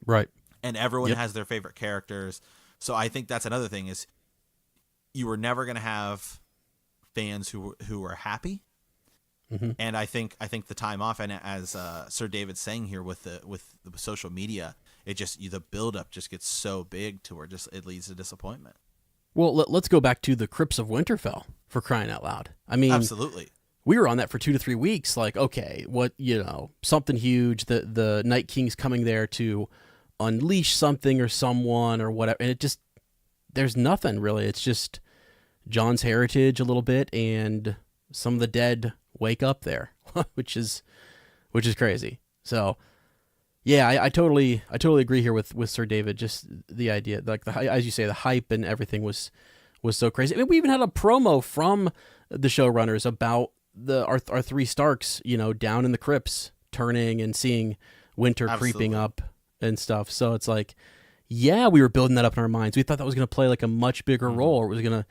Right. And everyone has their favorite characters. So I think that's another thing, is you were never gonna have fans who were happy. Mm-hmm. And I think the time off, and as Sir David's saying here with the social media, the buildup just gets so big to where it leads to disappointment. Well, let's go back to the Crypts of Winterfell, for crying out loud. I mean, absolutely. We were on that for 2 to 3 weeks. Like, okay, something huge. The Night King's coming there to unleash something or someone or whatever. And there's nothing really. It's just Jon's heritage a little bit, and some of the dead wake up there, which is crazy. So, yeah, I totally agree here with Sir David. Just the idea, like as you say, the hype and everything was so crazy. I mean, we even had a promo from the showrunners about our 3 Starks, down in the crypts, turning and seeing winter creeping up and stuff. So it's like, yeah, we were building that up in our minds. We thought that was going to play like a much bigger role, or it was going to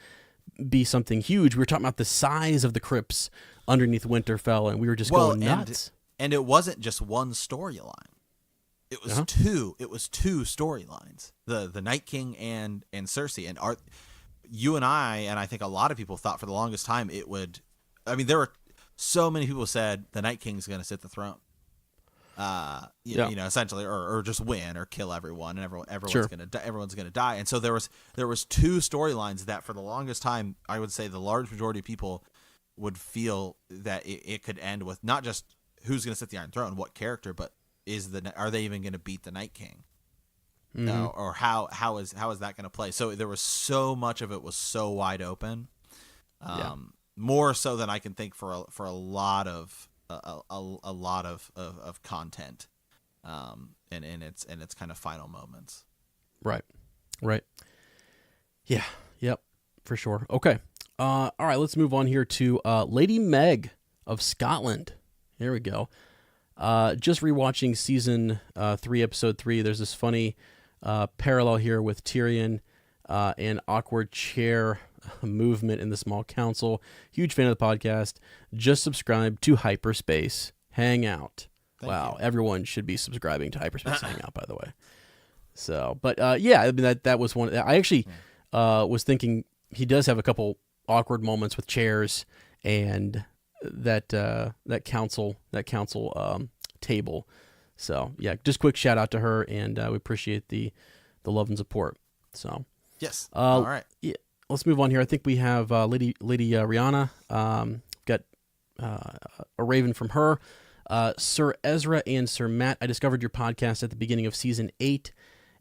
be something huge. We were talking about the size of the crypts underneath Winterfell, and we were just going nuts. And it wasn't just one storyline. It was two. It was 2 storylines: the Night King and Cersei. And you and I think a lot of people thought for the longest time it would. I mean, there were so many people said the Night King's going to sit the throne. Essentially, or just win or kill everyone, and everyone's going to die. And so there was 2 storylines that for the longest time, I would say the large majority of people would feel that it could end with not just who's going to sit the Iron Throne, what character, but are they even going to beat the Night King? Mm-hmm. Or how is that going to play? So there was so much of it was so wide open, more so than I can think for a lot of content, in its kind of final moments. Right. Yeah. Yep, for sure. Okay. All right, let's move on here to Lady Meg of Scotland. Here we go. Just rewatching season 3, episode 3. There's this funny parallel here with Tyrion and awkward chair movement in the small council. Huge fan of the podcast. Just subscribe to Hyperspace Hangout. Wow, everyone should be subscribing to Hyperspace Hangout, by the way. So, but yeah, I mean that was one. I actually was thinking he does have a couple awkward moments with chairs and that council table. So yeah, just quick shout out to her, and we appreciate the love and support. So yes, all right. Yeah, let's move on here. I think we have Lady Rihanna. Got a raven from her. Sir Ezra and Sir Matt, I discovered your podcast at the beginning of season 8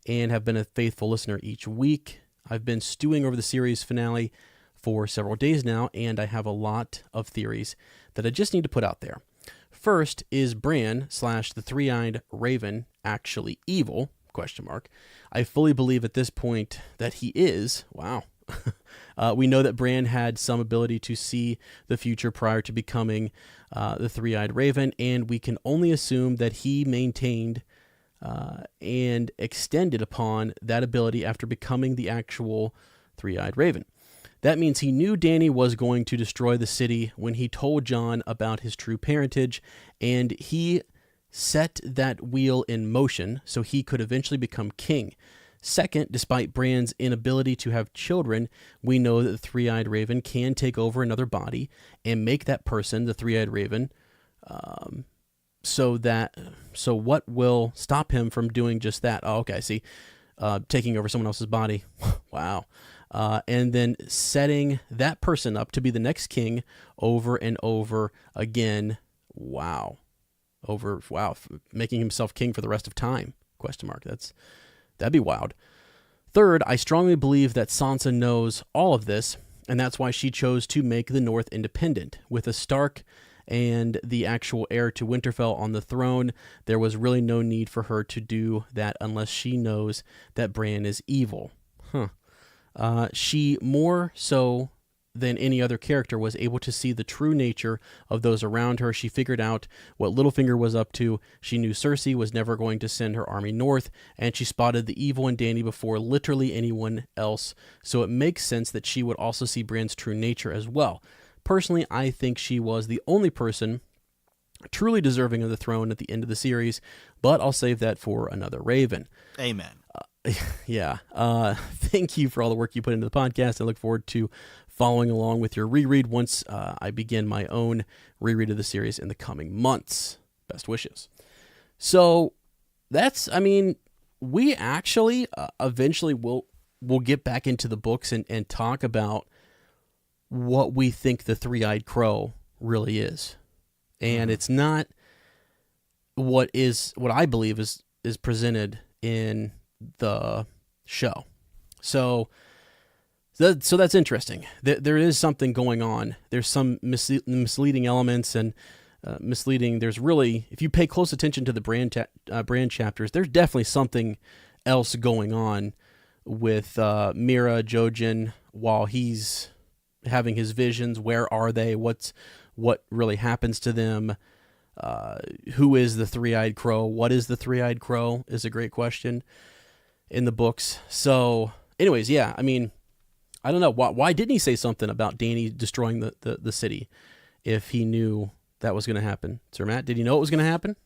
and have been a faithful listener each week. I've been stewing over the series finale for several days now, and I have a lot of theories that I just need to put out there. First, is Bran / the three-eyed raven actually evil? ? I fully believe at this point that he is. Wow. We know that Bran had some ability to see the future prior to becoming the three-eyed raven, and we can only assume that he maintained and extended upon that ability after becoming the actual three-eyed raven. That means he knew Dany was going to destroy the city when he told Jon about his true parentage, and he set that wheel in motion so he could eventually become king. Second, despite Bran's inability to have children, we know that the three-eyed raven can take over another body and make that person the three-eyed raven. So what will stop him from doing just that? Oh, okay, I see. Taking over someone else's body. Wow. And then setting that person up to be the next king over and over again. Wow. Making himself king for the rest of time. ? That'd be wild. Third, I strongly believe that Sansa knows all of this, and that's why she chose to make the North independent. With a Stark and the actual heir to Winterfell on the throne, there was really no need for her to do that unless she knows that Bran is evil. She, more so than any other character, was able to see the true nature of those around her. She figured out what Littlefinger was up to. She knew Cersei was never going to send her army north, and she spotted the evil in Dany before literally anyone else. So it makes sense that she would also see Bran's true nature as well. Personally, I think she was the only person truly deserving of the throne at the end of the series, but I'll save that for another Raven. Amen. Yeah. Thank you for all the work you put into the podcast. I look forward to following along with your reread once I begin my own reread of the series in the coming months. Best wishes. So we actually eventually will get back into the books and talk about what we think the three-eyed crow really is. And it's not what I believe is presented in the show. So that's interesting. There is something going on. There's some misleading elements and misleading. There's really, if you pay close attention to the Bran chapters, there's definitely something else going on with Mira Jojen while he's having his visions. Where are they? What really happens to them? Who is the three-eyed crow? What is the three-eyed crow is a great question in the books. So anyways, yeah, I don't know. Why didn't he say something about Dany destroying the city if he knew that was going to happen? Sir Matt, did he know it was going to happen?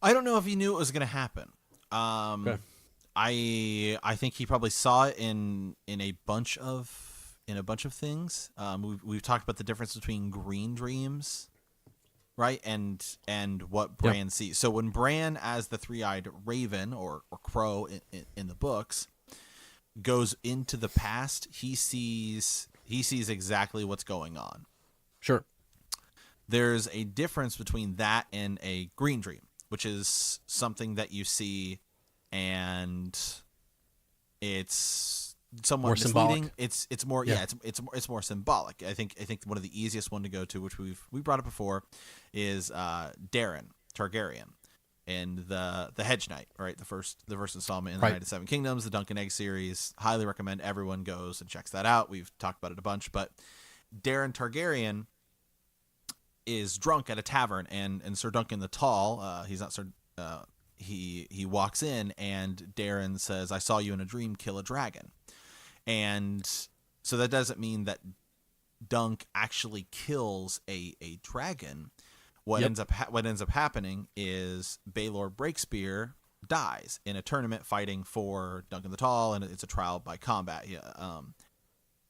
I don't know if he knew it was going to happen. Okay. I think he probably saw it in a bunch of things. We've talked about the difference between green dreams, right, and what Bran sees. So when Bran, as the three-eyed raven or crow in the books, goes into the past, he sees exactly what's going on. Sure. There's a difference between that and a green dream, which is something that you see and it's somewhat more misleading. Symbolic. It's more it's more symbolic. I think one of the easiest one to go to, which we brought up before, is Darren Targaryen. in the Hedge Knight, right? The first installment in the Right. Knight of Seven Kingdoms, the Dunk and Egg series. Highly recommend everyone goes and checks that out. We've talked about it a bunch, but Daeron Targaryen is drunk at a tavern, and Sir Duncan the Tall, he's not Sir, he walks in, and Daeron says, "I saw you in a dream kill a dragon," and so that doesn't mean that Dunk actually kills a dragon. What ends up happening is Baelor Breakspear dies in a tournament fighting for Duncan the Tall, and it's a trial by combat,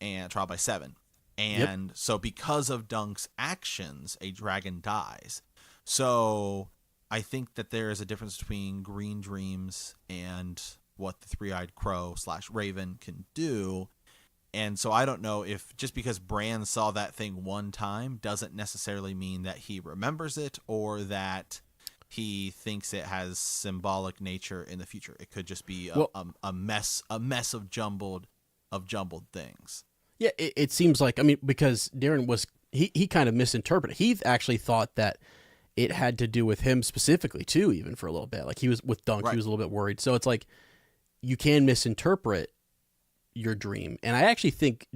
and trial by 7. And so because of Dunk's actions, a dragon dies. So I think that there is a difference between green dreams and what the three-eyed crow / raven can do. And so I don't know if just because Bran saw that thing one time doesn't necessarily mean that he remembers it or that he thinks it has symbolic nature in the future. It could just be a mess of jumbled things. Yeah, it seems like, I mean, because Daeron was, he kind of misinterpreted. He actually thought that it had to do with him specifically too, even for a little bit. Like he was with Dunk, He was a little bit worried. So it's like you can misinterpret your dream. And I actually think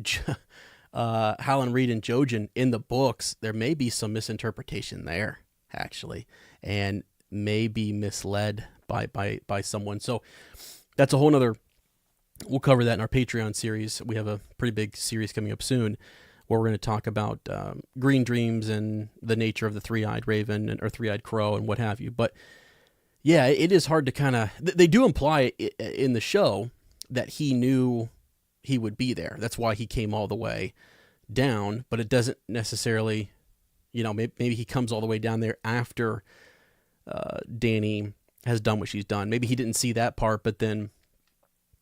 Howland Reed and Jojen in the books, there may be some misinterpretation there, actually, and may be misled by someone. So that's a whole nother, we'll cover that in our Patreon series. We have a pretty big series coming up soon where we're going to talk about green dreams and the nature of the three-eyed raven or three-eyed crow and what have you. But yeah, it is hard to kind of, they do imply in the show that he knew he would be there. That's why he came all the way down, but it doesn't necessarily, maybe he comes all the way down there after Dany has done what she's done. Maybe he didn't see that part, but then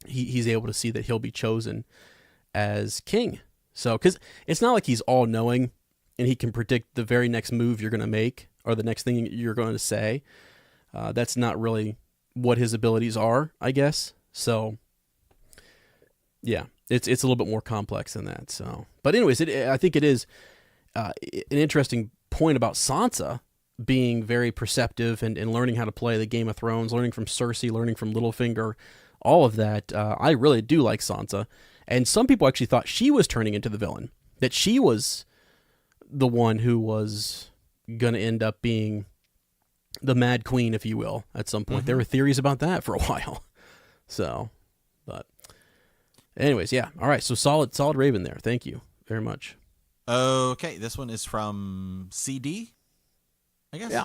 he's able to see that he'll be chosen as king. So, because it's not like he's all knowing and he can predict the very next move you're going to make or the next thing you're going to say. That's not really what his abilities are, I guess. So, yeah, it's a little bit more complex than that. So, but anyways, I think it is an interesting point about Sansa being very perceptive and learning how to play the Game of Thrones, learning from Cersei, learning from Littlefinger, all of that. I really do like Sansa. And some people actually thought she was turning into the villain, that she was the one who was going to end up being the Mad Queen, if you will, at some point. Mm-hmm. There were theories about that for a while. So, but anyways, yeah. All right. So solid Raven there. Thank you very much. Okay. This one is from CD, I guess. Yeah.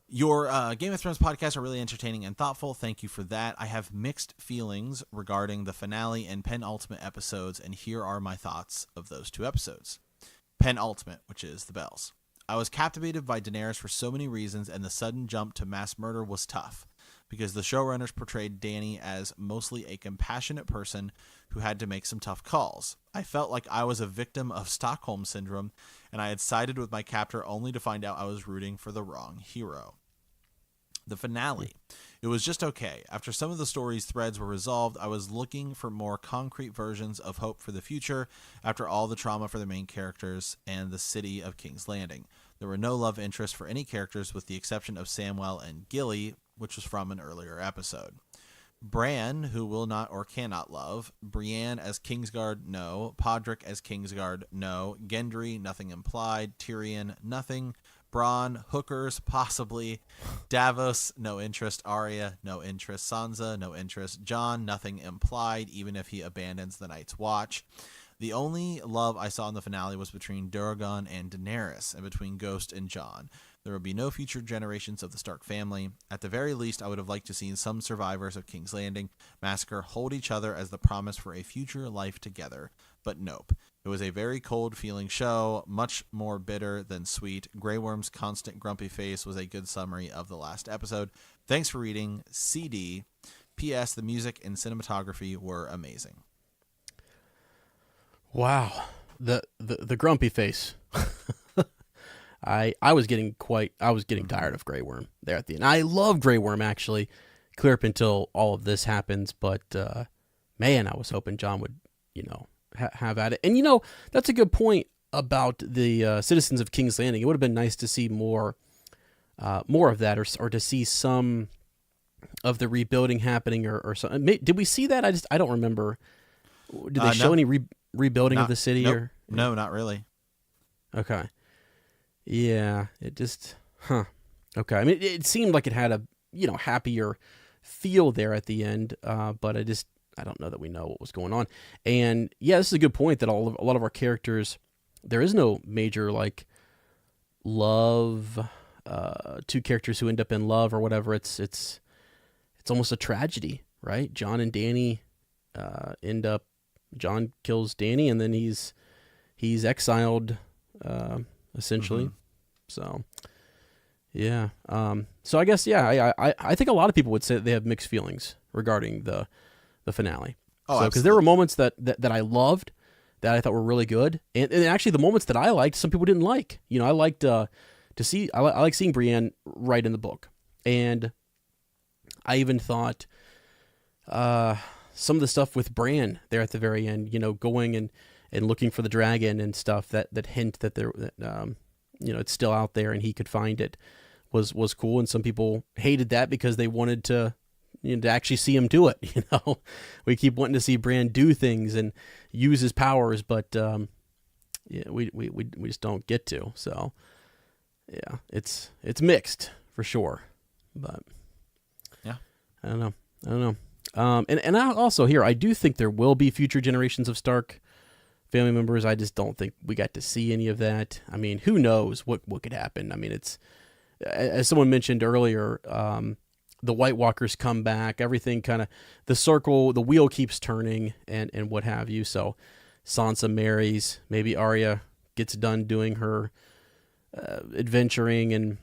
Your Game of Thrones podcasts are really entertaining and thoughtful. Thank you for that. I have mixed feelings regarding the finale and penultimate episodes, and here are my thoughts of those 2 episodes. Penultimate, which is the bells. I was captivated by Daenerys for so many reasons, and the sudden jump to mass murder was tough, because the showrunners portrayed Dany as mostly a compassionate person who had to make some tough calls. I felt like I was a victim of Stockholm Syndrome, and I had sided with my captor only to find out I was rooting for the wrong hero. The finale. It was just okay. After some of the story's threads were resolved, I was looking for more concrete versions of hope for the future after all the trauma for the main characters and the city of King's Landing. There were no love interests for any characters with the exception of Samwell and Gilly, which was from an earlier episode. Bran, who will not or cannot love. Brienne as Kingsguard, no. Podrick as Kingsguard, no. Gendry, nothing implied. Tyrion, nothing. Bronn, hookers, possibly. Davos, no interest. Arya, no interest. Sansa, no interest. Jon, nothing implied, even if he abandons the Night's Watch. The only love I saw in the finale was between Drogon and Daenerys, and between Ghost and Jon. There will be no future generations of the Stark family. At the very least, I would have liked to see some survivors of King's Landing massacre hold each other as the promise for a future life together. But nope. It was a very cold-feeling show, much more bitter than sweet. Grey Worm's constant grumpy face was a good summary of the last episode. Thanks for reading, CD. P.S. The music and cinematography were amazing. Wow. The grumpy face. I was getting tired of Grey Worm there at the end. I love Grey Worm, actually, clear up until all of this happens. But, man, I was hoping Jon would, have at it. And, that's a good point about the citizens of King's Landing. It would have been nice to see more more of that, or to see some of the rebuilding happening, or something. Did we see that? I don't remember. Did they show any rebuilding of the city? Nope. Or No, not really. Okay. Yeah, it just, okay. I mean, it seemed like it had a, happier feel there at the end, but I don't know that we know what was going on. And yeah, this is a good point that a lot of our characters, there is no major like love, two characters who end up in love or whatever. It's almost a tragedy, right? Jon and Dany Jon kills Dany, and then he's exiled, essentially. Mm-hmm. So, yeah. So I guess, yeah, I think a lot of people would say that they have mixed feelings regarding the finale. Oh, because there were moments that I loved, that I thought were really good, and actually the moments that I liked, some people didn't like. I liked I like seeing Brienne right in the book, and I even thought some of the stuff with Bran there at the very end, going and looking for the dragon and stuff, that hint that it's still out there and he could find it, was cool. And some people hated that because they wanted to actually see him do it. We keep wanting to see Bran do things and use his powers, but yeah, we just don't get to. So yeah, it's mixed for sure, but yeah, I don't know. And I also here, I do think there will be future generations of Stark family members. I just don't think we got to see any of that. I mean, who knows what could happen? I mean, it's, as someone mentioned earlier, the White Walkers come back, everything kind of, the wheel keeps turning and what have you. So Sansa marries, maybe Arya gets done doing her adventuring, and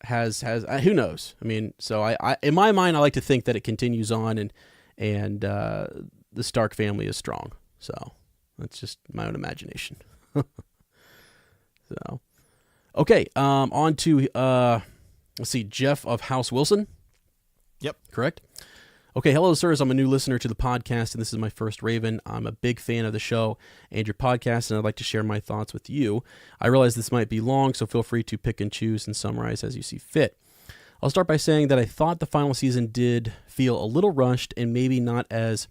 has who knows? I mean, so I in my mind, I like to think that it continues on, and the Stark family is strong. So that's just my own imagination. So, okay, on to let's see, Jeff of House Wilson. Yep, correct. Okay, hello, sirs. I'm a new listener to the podcast, and this is my first Raven. I'm a big fan of the show and your podcast, and I'd like to share my thoughts with you. I realize this might be long, so feel free to pick and choose and summarize as you see fit. I'll start by saying that I thought the final season did feel a little rushed and maybe not as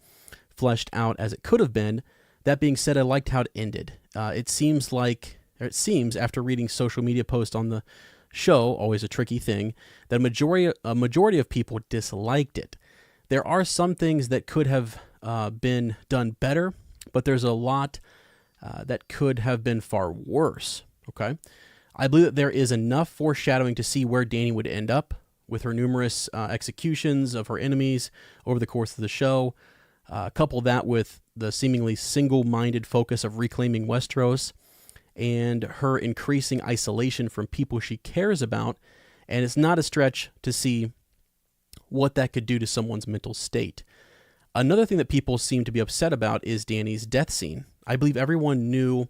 fleshed out as it could have been. That being said, I liked how it ended. It seems after reading social media posts on the show, always a tricky thing, that a majority of people disliked it. There are some things that could have been done better, but there's a lot that could have been far worse. Okay, I believe that there is enough foreshadowing to see where Dany would end up with her numerous executions of her enemies over the course of the show. Couple that with the seemingly single-minded focus of reclaiming Westeros and her increasing isolation from people she cares about, and it's not a stretch to see what that could do to someone's mental state. Another thing that people seem to be upset about is Dany's death scene. I believe everyone knew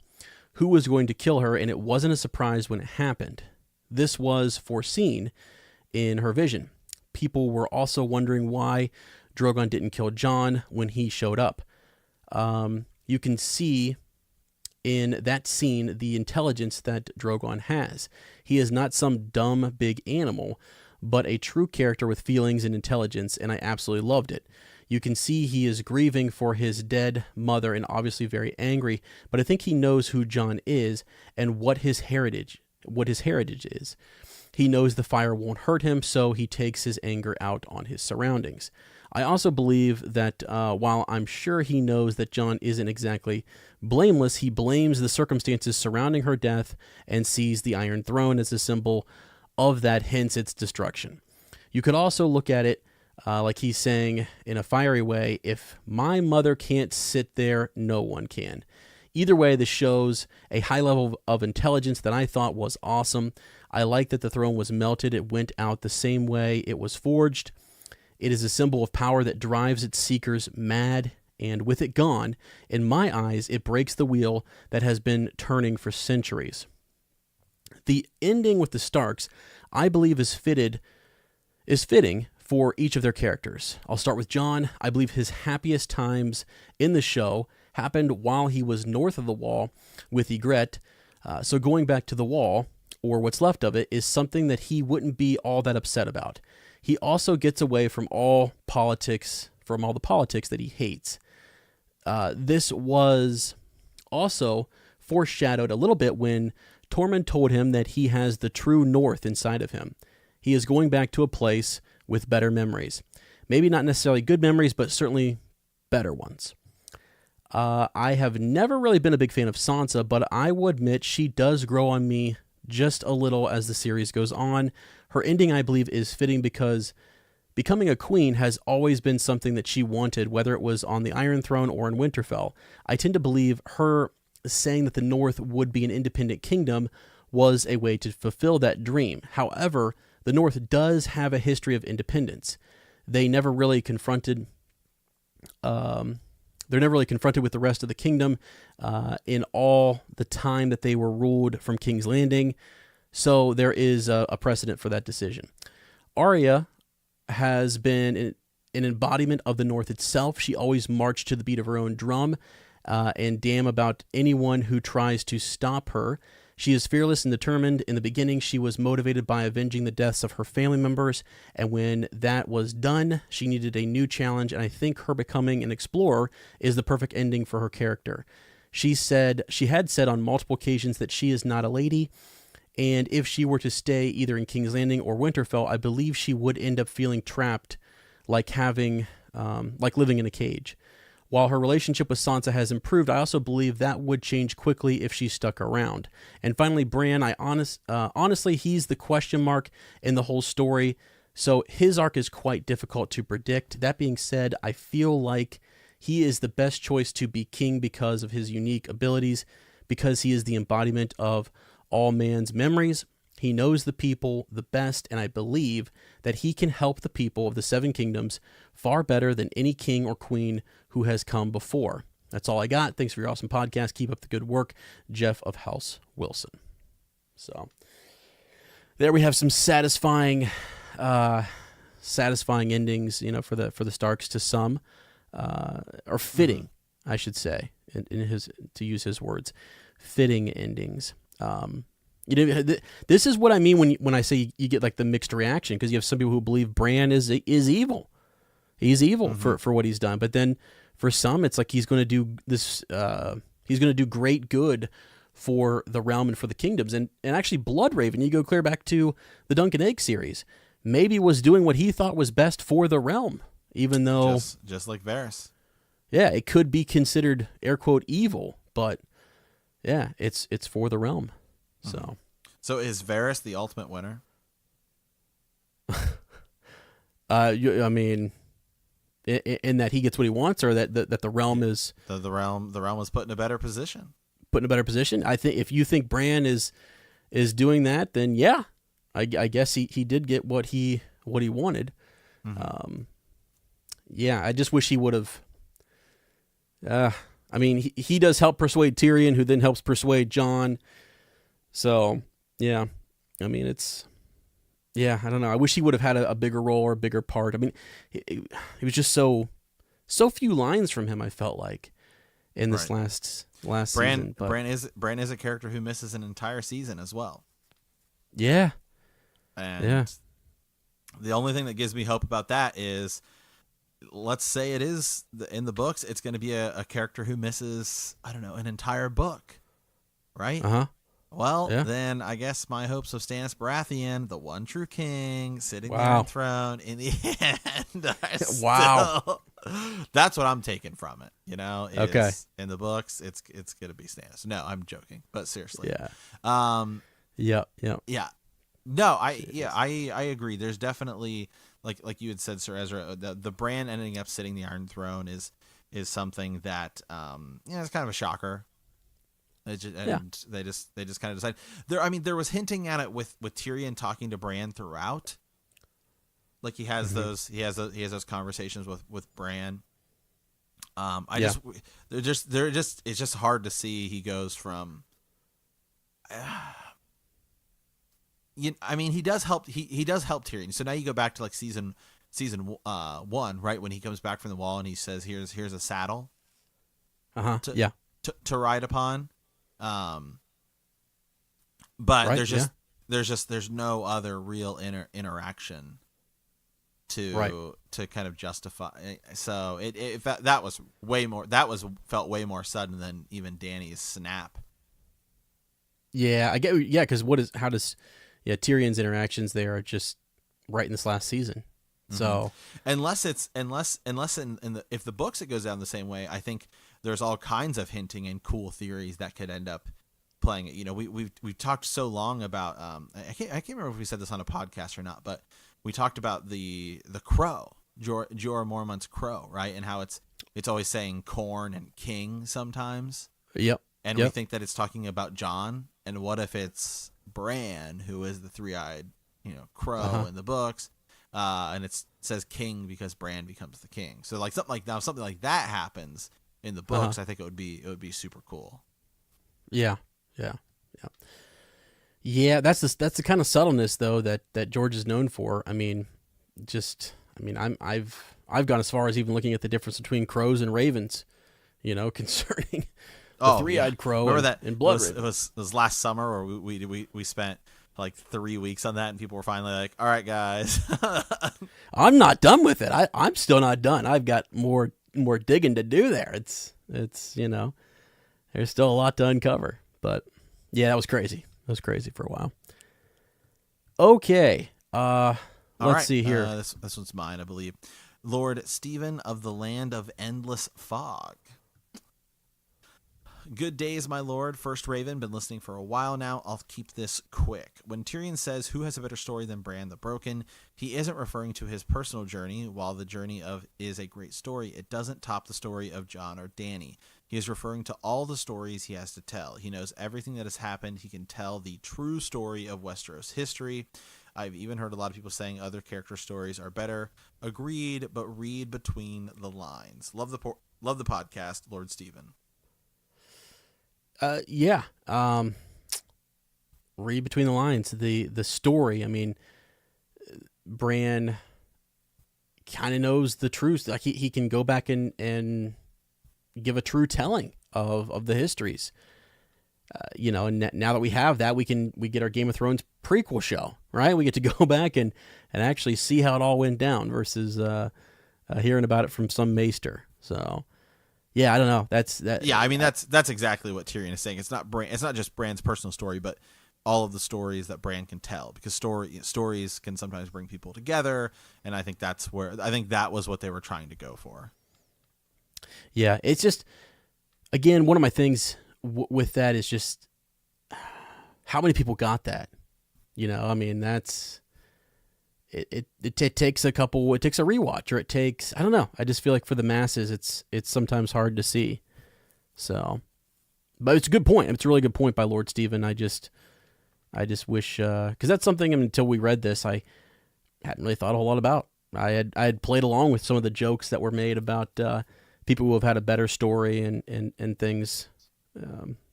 who was going to kill her, and it wasn't a surprise when it happened. This was foreseen in her vision. People were also wondering why Drogon didn't kill Jon when he showed up. You can see in that scene the intelligence that Drogon has. He is not some dumb big animal, but a true character with feelings and intelligence, and I absolutely loved it. You can see he is grieving for his dead mother and obviously very angry, but I think he knows who Jon is and what his heritage is. He knows the fire won't hurt him, so he takes his anger out on his surroundings. I also believe that while I'm sure he knows that Jon isn't exactly blameless, he blames the circumstances surrounding her death and sees the Iron Throne as a symbol of that, hence its destruction. You could also look at it like he's saying in a fiery way, if my mother can't sit there, no one can. Either way, this shows a high level of intelligence that I thought was awesome. I like that the throne was melted. It went out the same way it was forged. It is a symbol of power that drives its seekers mad, and with it gone, in my eyes, it breaks the wheel that has been turning for centuries. The ending with the Starks, I believe, is fitting for each of their characters. I'll start with Jon. I believe his happiest times in the show happened while he was north of the Wall with Ygritte. So going back to the Wall, or what's left of it, is something that he wouldn't be all that upset about. He also gets away from all the politics that he hates. This was also foreshadowed a little bit when Tormund told him that he has the true North inside of him. He is going back to a place with better memories. Maybe not necessarily good memories, but certainly better ones. I have never really been a big fan of Sansa, but I will admit she does grow on me just a little as the series goes on. Her ending, I believe, is fitting because becoming a queen has always been something that she wanted, whether it was on the Iron Throne or in Winterfell. I tend to believe her saying that the North would be an independent kingdom was a way to fulfill that dream. However, the North does have a history of independence. They never really confronted... They're never really confronted with the rest of the kingdom in all the time that they were ruled from King's Landing. So there is a precedent for that decision. Arya has been an embodiment of the North itself. She always marched to the beat of her own drum and damn about anyone who tries to stop her. She is fearless and determined. In the beginning, she was motivated by avenging the deaths of her family members, and when that was done, she needed a new challenge, and I think her becoming an explorer is the perfect ending for her character. She had said on multiple occasions that she is not a lady, and if she were to stay either in King's Landing or Winterfell, I believe she would end up feeling trapped, like living in a cage. While her relationship with Sansa has improved, I also believe that would change quickly if she stuck around. And finally, Bran, honestly, he's the question mark in the whole story, so his arc is quite difficult to predict. That being said, I feel like he is the best choice to be king because of his unique abilities, because he is the embodiment of all man's memories. He knows the people the best, and I believe that he can help the people of the Seven Kingdoms far better than any king or queen who has come before. That's all I got. Thanks for your awesome podcast. Keep up the good work. Jeff of House Wilson. So there we have some satisfying endings, for the Starks to some, or fitting, I should say, to use his words, fitting endings. This is what I mean when I say you get like the mixed reaction, because you have some people who believe Bran is evil. He's evil for what he's done, but then for some, it's like he's going to do this. He's going to do great good for the realm and for the kingdoms. And actually, Bloodraven, you go clear back to the Dunk and Egg series, maybe was doing what he thought was best for the realm, even though just like Varys. Yeah, it could be considered air quote evil, but yeah, it's for the realm. So is Varys the ultimate winner? I mean, in that he gets what he wants, or that the realm is the realm is put in a better position. I think if you think Bran is doing that, then yeah, I guess he did get what he wanted. Yeah, I just wish he would have. I mean, he does help persuade Tyrion, who then helps persuade Jon. So yeah, I mean I don't know. I wish he would have had a bigger role or a bigger part. I mean, it was just so few lines from him, I felt like, in this last season. But Bran is a character who misses an entire season as well. Yeah. And the only thing that gives me hope about that is, let's say it is in the books, it's going to be a character who misses, I don't know, an entire book, right? Uh-huh. Well, then I guess my hopes of Stannis Baratheon, the one true king, sitting there on the throne in the end. That's what I'm taking from it. Okay. In the books, it's gonna be Stannis. No, I'm joking, but seriously. Yeah. Yeah. No, I agree. There's definitely, like you had said, Sir Ezra, the Bran ending up sitting the Iron Throne is something that it's kind of a shocker. They just kind of decide there. I mean, there was hinting at it with Tyrion talking to Bran throughout. Like he has those conversations with Bran. It's just hard to see. He goes from. I mean, he does help. He does help Tyrion. So now you go back to like season 1, right, when he comes back from the wall and he says, "Here's a saddle." To ride upon. But there's there's no other real interaction to kind of justify. So that was way more. That was felt way more sudden than even Dany's snap. Yeah, I get. Yeah, because Tyrion's interactions there are just right in this last season. So unless in the if the books it goes down the same way, I think there's all kinds of hinting and cool theories that could end up playing it. You know, we've talked so long about I can't remember if we said this on a podcast or not, but we talked about the crow, Jorah Mormont's crow, right, and how it's always saying corn and king sometimes. Yep. And we think that it's talking about Jon, and what if it's Bran, who is the three-eyed, crow in the books, and it says king because Bran becomes the king. So like something like that happens in the books, I think it would be super cool. Yeah. That's the kind of subtleness though that George is known for. I've gone as far as even looking at the difference between crows and ravens, concerning the three-eyed crow. Remember and blood. It was last summer where we spent like 3 weeks on that, and people were finally like, "All right, guys." I'm not done with it. I'm still not done. I've got more digging to do there. It's there's still a lot to uncover. But yeah, that was crazy. That was crazy for a while. Okay. Let's see here. This one's mine, I believe. Lord Stephen of the Land of Endless Fog. Good days, my lord. First Raven, been listening for a while now. I'll keep this quick. When Tyrion says, who has a better story than Bran the Broken, he isn't referring to his personal journey. While the journey is a great story, it doesn't top the story of Jon or Dany. He is referring to all the stories he has to tell. He knows everything that has happened. He can tell the true story of Westeros history. I've even heard a lot of people saying other character stories are better. Agreed, but read between the lines. Love the podcast, Lord Stephen. Yeah. Read between the lines. The story. I mean, Bran kind of knows the truth. Like he can go back and give a true telling of the histories. And now that we have that, we get our Game of Thrones prequel show, right? We get to go back and actually see how it all went down versus hearing about it from some maester. So, yeah, I don't know. That's that. Yeah, I mean that's exactly what Tyrion is saying. It's not just Bran's personal story, but all of the stories that Bran can tell, because stories can sometimes bring people together, and I think that was what they were trying to go for. Yeah, it's just, again, one of my things with that is just how many people got that. I mean, that's it takes a couple. It takes a rewatch, or it takes, I don't know. I just feel like for the masses, it's sometimes hard to see. So, but it's a good point. It's a really good point by Lord Stephen. I just wish, because that's something until we read this, I hadn't really thought a whole lot about. I had played along with some of the jokes that were made about people who have had a better story and things.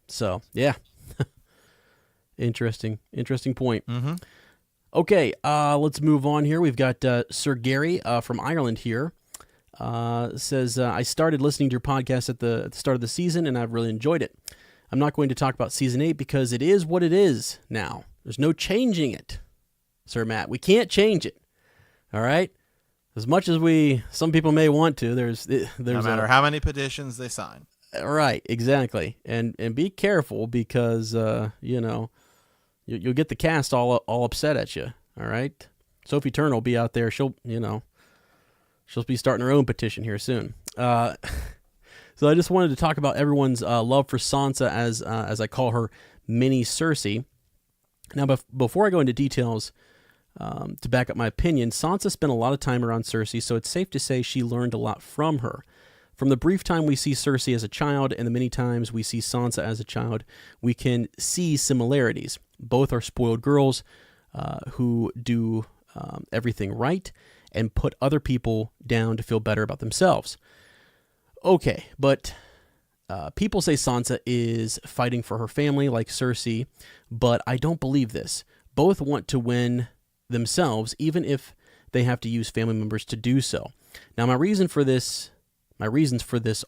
So yeah, interesting point. Mm-hmm. Okay, let's move on here. We've got Sir Gary from Ireland here. Says, I started listening to your podcast at the start of the season, and I've really enjoyed it. I'm not going to talk about Season 8 because it is what it is now. There's no changing it, Sir Matt. We can't change it. All right? As much as some people may want to, there's no matter how many petitions they sign. Right, exactly. And be careful because, you'll get the cast all upset at you, all right? Sophie Turner will be out there. She'll be starting her own petition here soon. So I just wanted to talk about everyone's love for Sansa as I call her, mini Cersei. Now, before I go into details to back up my opinion, Sansa spent a lot of time around Cersei, so it's safe to say she learned a lot from her. From the brief time we see Cersei as a child and the many times we see Sansa as a child, we can see similarities. Both are spoiled girls who do everything right and put other people down to feel better about themselves. Okay, but people say Sansa is fighting for her family like Cersei, but I don't believe this. Both want to win themselves, even if they have to use family members to do so. Now, my reasons for this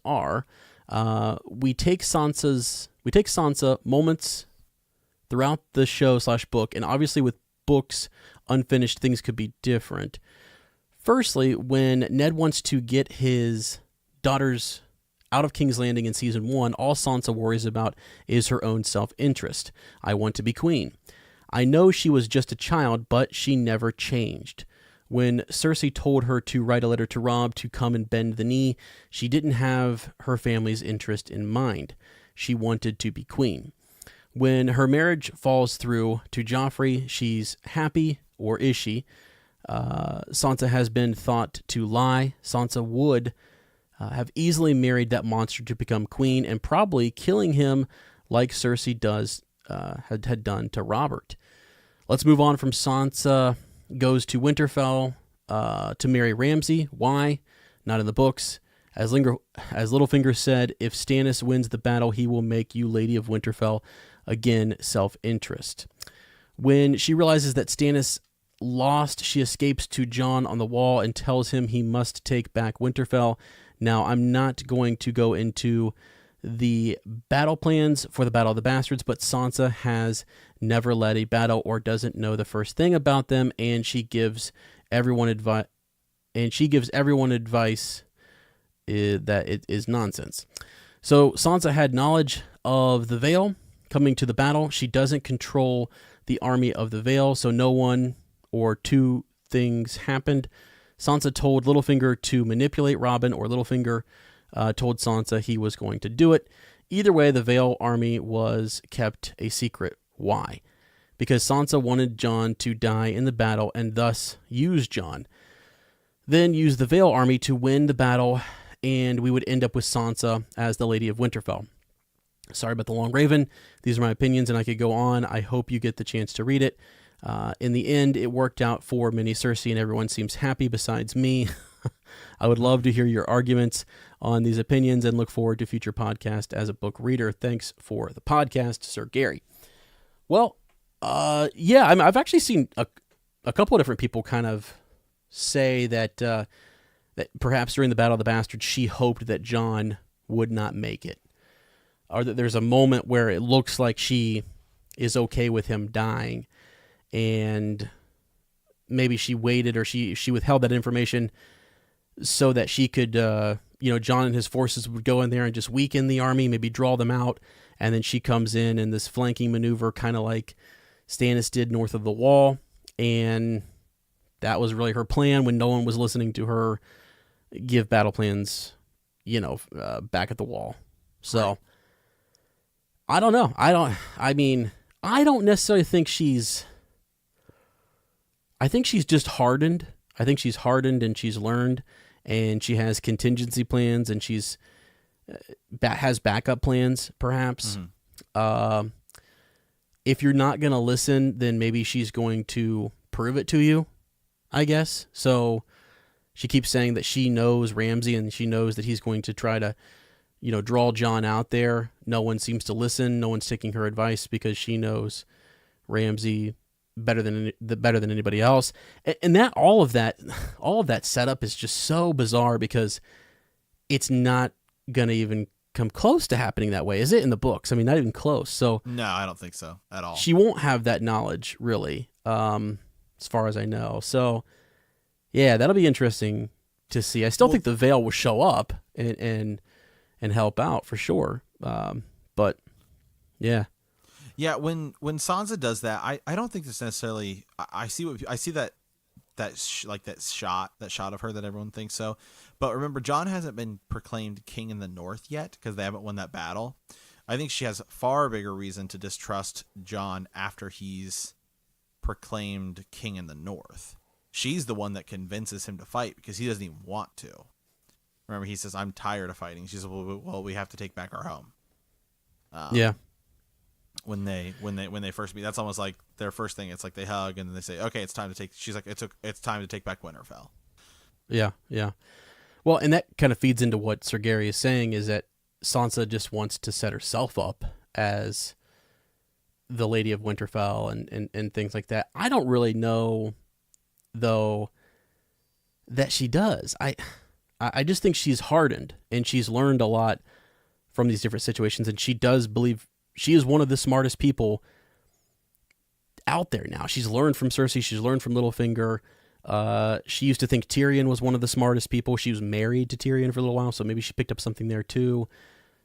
are we take Sansa moments throughout the show/book, and obviously with books unfinished, things could be different. Firstly, when Ned wants to get his daughters out of King's Landing in season 1, all Sansa worries about is her own self-interest. I want to be queen. I know she was just a child, but she never changed. When Cersei told her to write a letter to Robb to come and bend the knee, she didn't have her family's interest in mind. She wanted to be queen. When her marriage falls through to Joffrey, she's happy, or is she? Sansa has been thought to lie. Sansa would have easily married that monster to become queen, and probably killing him like Cersei had done to Robert. Let's move on from Sansa goes to Winterfell to marry Ramsay. Why? Not in the books. As Littlefinger said, if Stannis wins the battle, he will make you Lady of Winterfell. Again, self-interest. When she realizes that Stannis lost, she escapes to Jon on the Wall and tells him he must take back Winterfell. Now, I'm not going to go into the battle plans for the Battle of the Bastards, but Sansa has never led a battle or doesn't know the first thing about them, and she gives everyone advice. That it is nonsense. So Sansa had knowledge of the Vale coming to the battle. She doesn't control the army of the Vale, so no one or two things happened. Sansa told Littlefinger to manipulate Robin, or Littlefinger told Sansa he was going to do it. Either way, the Vale army was kept a secret. Why? Because Sansa wanted Jon to die in the battle and thus use Jon. Then use the Vale army to win the battle, and we would end up with Sansa as the Lady of Winterfell. Sorry about the long raven. These are my opinions, and I could go on. I hope you get the chance to read it. In the end, it worked out for Mini Cersei, and everyone seems happy besides me. I would love to hear your arguments on these opinions and look forward to future podcasts as a book reader. Thanks for the podcast, Sir Gary. Well, yeah, I've actually seen a couple of different people kind of say that that perhaps during the Battle of the Bastards, she hoped that Jon would not make it, or that there's a moment where it looks like she is okay with him dying, and maybe she waited, or she withheld that information so that she could, Jon and his forces would go in there and just weaken the army, maybe draw them out, and then she comes in this flanking maneuver, kind of like Stannis did north of the Wall, and that was really her plan when no one was listening to her give battle plans, back at the Wall. So, right. I don't know. I don't necessarily think I think she's just hardened. I think she's hardened and she's learned, and she has contingency plans, and she's has backup plans, perhaps. Mm-hmm. If you're not going to listen, then maybe she's going to prove it to you, I guess. So she keeps saying that she knows Ramsay, and she knows that he's going to try to, draw Jon out there. No one seems to listen. No one's taking her advice because she knows Ramsay better than anybody else. And that all of that setup is just so bizarre, because it's not going to even come close to happening that way, is it, in the books? I mean, not even close. So no, I don't think so at all. She won't have that knowledge, really, as far as I know. So yeah, that'll be interesting to see. I still think the Vale will show up and help out for sure. But yeah. Yeah, when Sansa does that, I don't think it's necessarily. I see that shot of her that everyone thinks so. But remember, Jon hasn't been proclaimed king in the North yet because they haven't won that battle. I think she has far bigger reason to distrust Jon after he's proclaimed king in the North. She's the one that convinces him to fight because he doesn't even want to. Remember, he says, "I'm tired of fighting." She says, "Well, we have to take back our home." Yeah. When they first meet, that's almost like their first thing. It's like they hug and then they say, "Okay, it's time to take." She's like, "It's time to take back Winterfell." Yeah, yeah. Well, and that kind of feeds into what Sir Gary is saying, is that Sansa just wants to set herself up as the Lady of Winterfell and things like that. I don't really know, though, that she does. I just think she's hardened, and she's learned a lot from these different situations, and she does believe she is one of the smartest people out there now. She's learned from Cersei. She's learned from Littlefinger. She used to think Tyrion was one of the smartest people. She was married to Tyrion for a little while, so maybe she picked up something there too.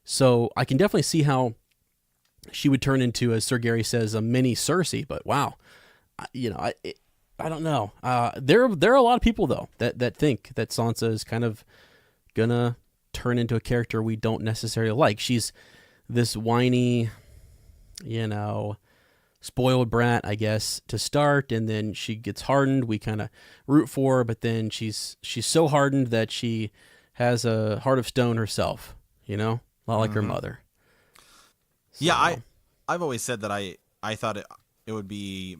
So I can definitely see how she would turn into, as Sir Gary says, a mini Cersei. But wow, I don't know. There are a lot of people though that think that Sansa is kind of gonna turn into a character we don't necessarily like. She's this whiny, spoiled brat, I guess, to start, and then she gets hardened. We kind of root for her, but then she's so hardened that she has a heart of stone herself. A lot like her mother. So. Yeah, I've always said that I thought it would be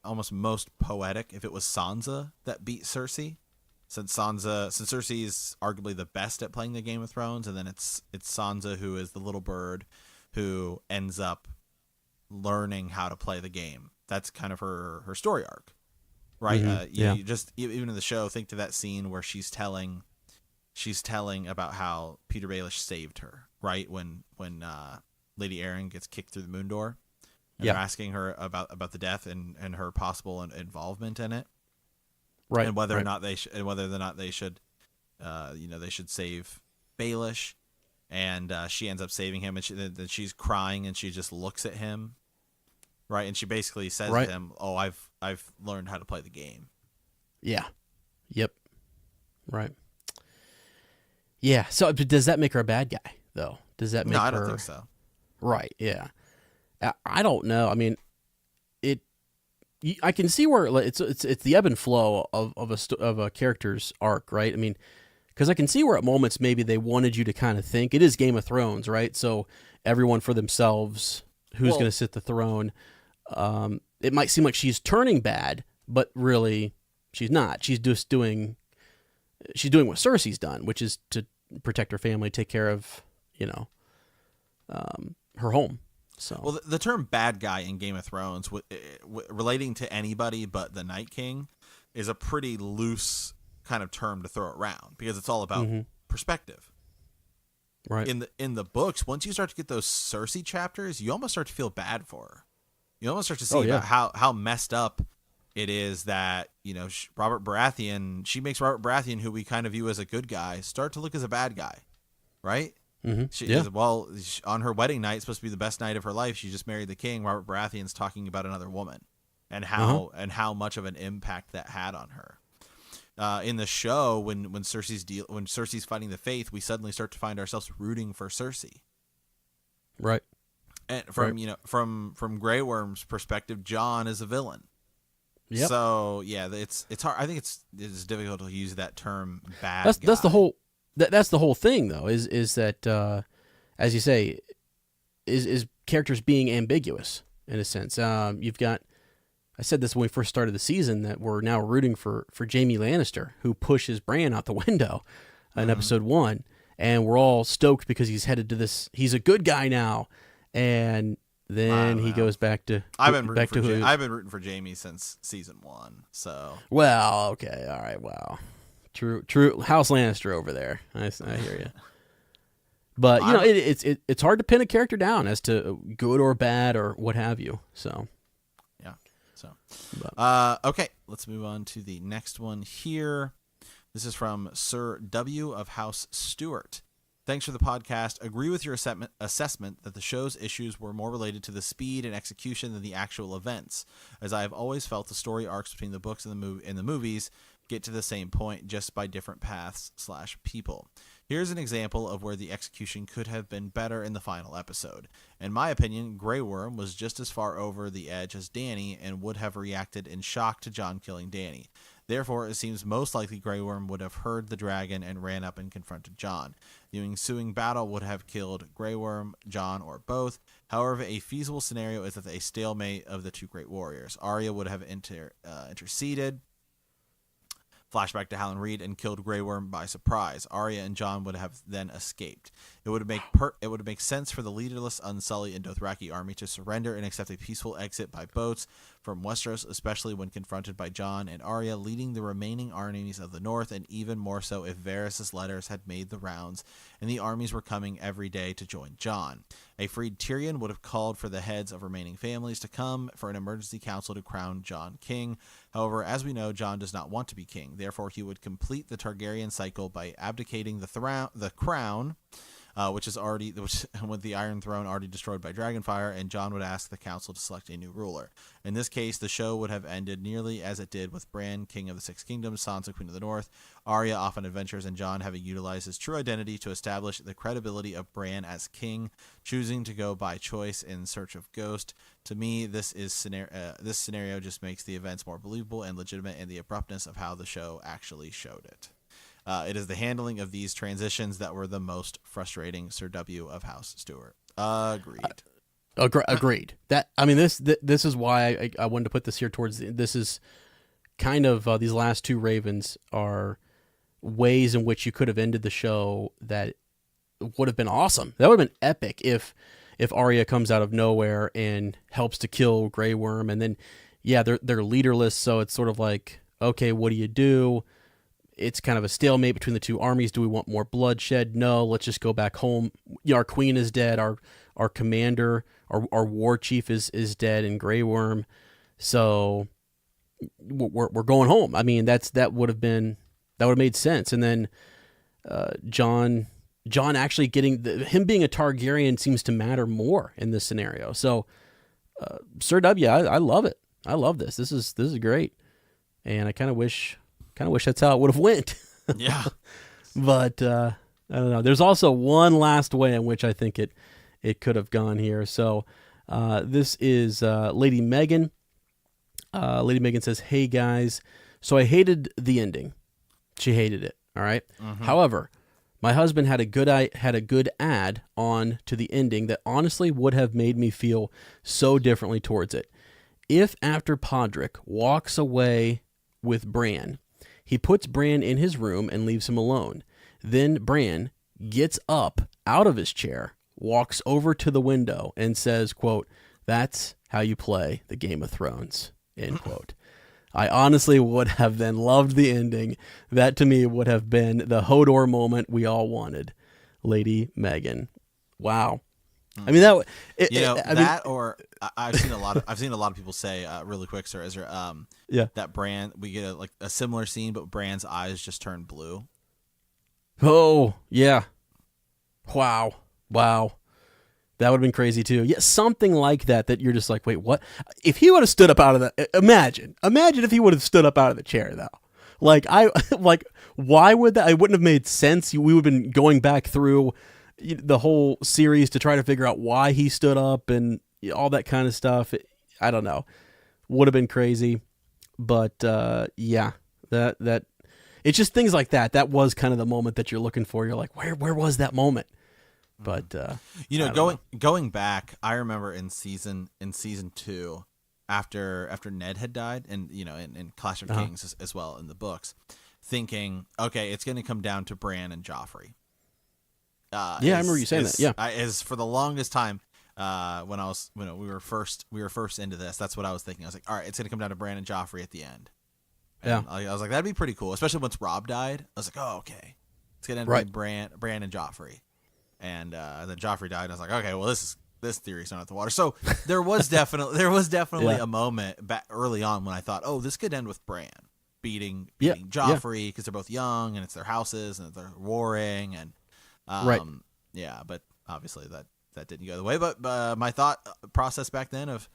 almost most poetic if it was Sansa that beat Cersei, since Cersei is arguably the best at playing the Game of Thrones, and then it's Sansa who is the little bird who ends up learning how to play the game. That's kind of her story arc, right? Yeah. You just, even in the show, think to that scene where she's telling about how Peter Baelish saved her, right? When Lady Arryn gets kicked through the moon door, and they're asking her about the death and her possible involvement in it, right? And whether or not they should they should save Baelish, and she ends up saving him, and then she's crying, and she just looks at him, right? And she basically says to him, "Oh, I've learned how to play the game." Yeah. Yep. Right. Yeah. So does that make her a bad guy though? Does that make her? No, I don't think so. Right. Yeah. I don't know. I mean, I can see where it's the ebb and flow of a character's arc, right? I mean, because I can see where at moments maybe they wanted you to kind of think it is Game of Thrones, right? So everyone for themselves, who's going to sit the throne. It might seem like she's turning bad, but really she's not. She's just doing what Cersei's done, which is to protect her family, take care of her home. So, well, the term "bad guy" in Game of Thrones, relating to anybody but the Night King, is a pretty loose kind of term to throw around because it's all about perspective. Right. In the books, once you start to get those Cersei chapters, you almost start to feel bad for her. You almost start to see about how messed up it is that Robert Baratheon. She makes Robert Baratheon, who we kind of view as a good guy, start to look as a bad guy, right? She on her wedding night, supposed to be the best night of her life. She just married the king. Robert Baratheon's talking about another woman, and how much of an impact that had on her. In the show, when Cersei's fighting the Faith, we suddenly start to find ourselves rooting for Cersei. Right. And from Grey Worm's perspective, Jon is a villain. Yep. So yeah, it's hard. I think it's difficult to use that term "bad." That's the whole. That's the whole thing, though, is that, as you say, is characters being ambiguous, in a sense. You've got, I said this when we first started the season, that we're now rooting for Jaime Lannister, who pushes Bran out the window in episode 1, and we're all stoked because he's headed to this, he's a good guy now, and then he goes back to... I've been rooting for Jaime since season 1, so... Well, okay, all right, wow. True. House Lannister over there. I hear you. But it's hard to pin a character down as to good or bad or what have you. So yeah. So okay, let's move on to the next one here. This is from Sir W of House Stewart. Thanks for the podcast. Agree with your assessment that the show's issues were more related to the speed and execution than the actual events, as I have always felt the story arcs between the books and the movies get to the same point just by different paths / people. Here's an example of where the execution could have been better in the final episode. In my opinion, Grey Worm was just as far over the edge as Dany and would have reacted in shock to Jon killing Dany. Therefore, it seems most likely Grey Worm would have heard the dragon and ran up and confronted Jon. The ensuing battle would have killed Grey Worm, Jon, or both. However, a feasible scenario is that a stalemate of the two great warriors. Arya would have interceded. Flashback to Howland Reed and killed Grey Worm by surprise. Arya and Jon would have then escaped. It it would make sense for the leaderless, unsullied, and Dothraki army to surrender and accept a peaceful exit by boats from Westeros, especially when confronted by Jon and Arya leading the remaining armies of the north, and even more so if Varys' letters had made the rounds and the armies were coming every day to join Jon. A freed Tyrion would have called for the heads of remaining families to come for an emergency council to crown Jon king. However, as we know, Jon does not want to be king. Therefore, he would complete the Targaryen cycle by abdicating the crown, which with the Iron Throne already destroyed by Dragonfire, and Jon would ask the council to select a new ruler. In this case, the show would have ended nearly as it did with Bran, King of the Six Kingdoms, Sansa, Queen of the North, Arya off on adventures, and Jon having utilized his true identity to establish the credibility of Bran as king, choosing to go by choice in search of Ghost. To me, this scenario just makes the events more believable and legitimate, and the abruptness of how the show actually showed it. It is the handling of these transitions that were the most frustrating. Sir W. of House Stewart. Agreed. Agreed. This is why I wanted to put this here towards this is kind of these last two Ravens are ways in which you could have ended the show that would have been awesome. That would have been epic if Arya comes out of nowhere and helps to kill Grey Worm, and then they're leaderless, so it's sort of like, okay, what do you do? It's kind of a stalemate between the two armies. Do we want more bloodshed? No, let's just go back home. Our queen is dead. Our commander, our war chief is dead in Grey Worm. So we're going home. I mean, that would have made sense. And then Jon actually him being a Targaryen seems to matter more in this scenario. So Sir W, I love it. I love this. This is great. And I kind of wish that's how it would have went. Yeah. But I don't know. There's also one last way in which I think it could have gone here. So this is Lady Megan. Lady Megan says, "Hey guys, so I hated the ending. She hated it. All right. Mm-hmm. However, my husband had a good add on to the ending that honestly would have made me feel so differently towards it. If after Podrick walks away with Bran, he puts Bran in his room and leaves him alone. Then Bran gets up out of his chair, walks over to the window, and says, quote, 'That's how you play the Game of Thrones,' end quote. I honestly would have then loved the ending. That to me would have been the Hodor moment we all wanted. Lady Megan." Wow. I mean I've seen a lot of people say really quick, Sir Ezra, that Bran, we get a similar scene, but Bran's eyes just turn blue. Oh yeah. Wow. That would have been crazy too. Yeah, something like that you're just like, wait, what? If he would have stood up out of the, imagine if he would have stood up out of the chair though. Why would that? It wouldn't have made sense. We would have been going back through the whole series to try to figure out why he stood up and all that kind of stuff. I don't know. Would have been crazy. But that it's just things like that. That was kind of the moment that you're looking for. You're like, where was that moment? But going back, I remember in season 2, after Ned had died, and in Clash of Kings as well in the books, thinking, okay, it's going to come down to Bran and Joffrey. I remember you saying that. Yeah, as for the longest time, when we were first into this, that's what I was thinking. I was like, all right, it's going to come down to Bran and Joffrey at the end. And I was like, that'd be pretty cool, especially once Robb died. I was like, oh, okay, it's going to end up being Bran and Joffrey. And then Joffrey died. And I was like, okay, well, this theory's not at the water. So there was definitely a moment back early on when I thought, oh, this could end with Bran beating Joffrey because they're both young and it's their houses and they're warring and but obviously that didn't go the way. But my thought process back then of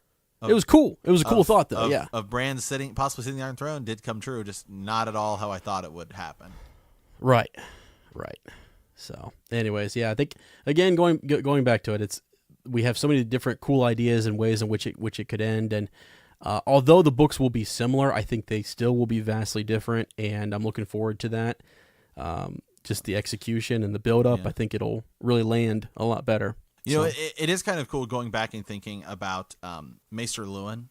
it was cool. It was a cool thought though. Of Bran possibly sitting the Iron Throne did come true, just not at all how I thought it would happen. Right. So, anyways, I think again going back to it, we have so many different cool ideas and ways in which it could end, and although the books will be similar, I think they still will be vastly different, and I'm looking forward to that. Just the execution and the build up, I think it'll really land a lot better. It is kind of cool going back and thinking about Maester Luwin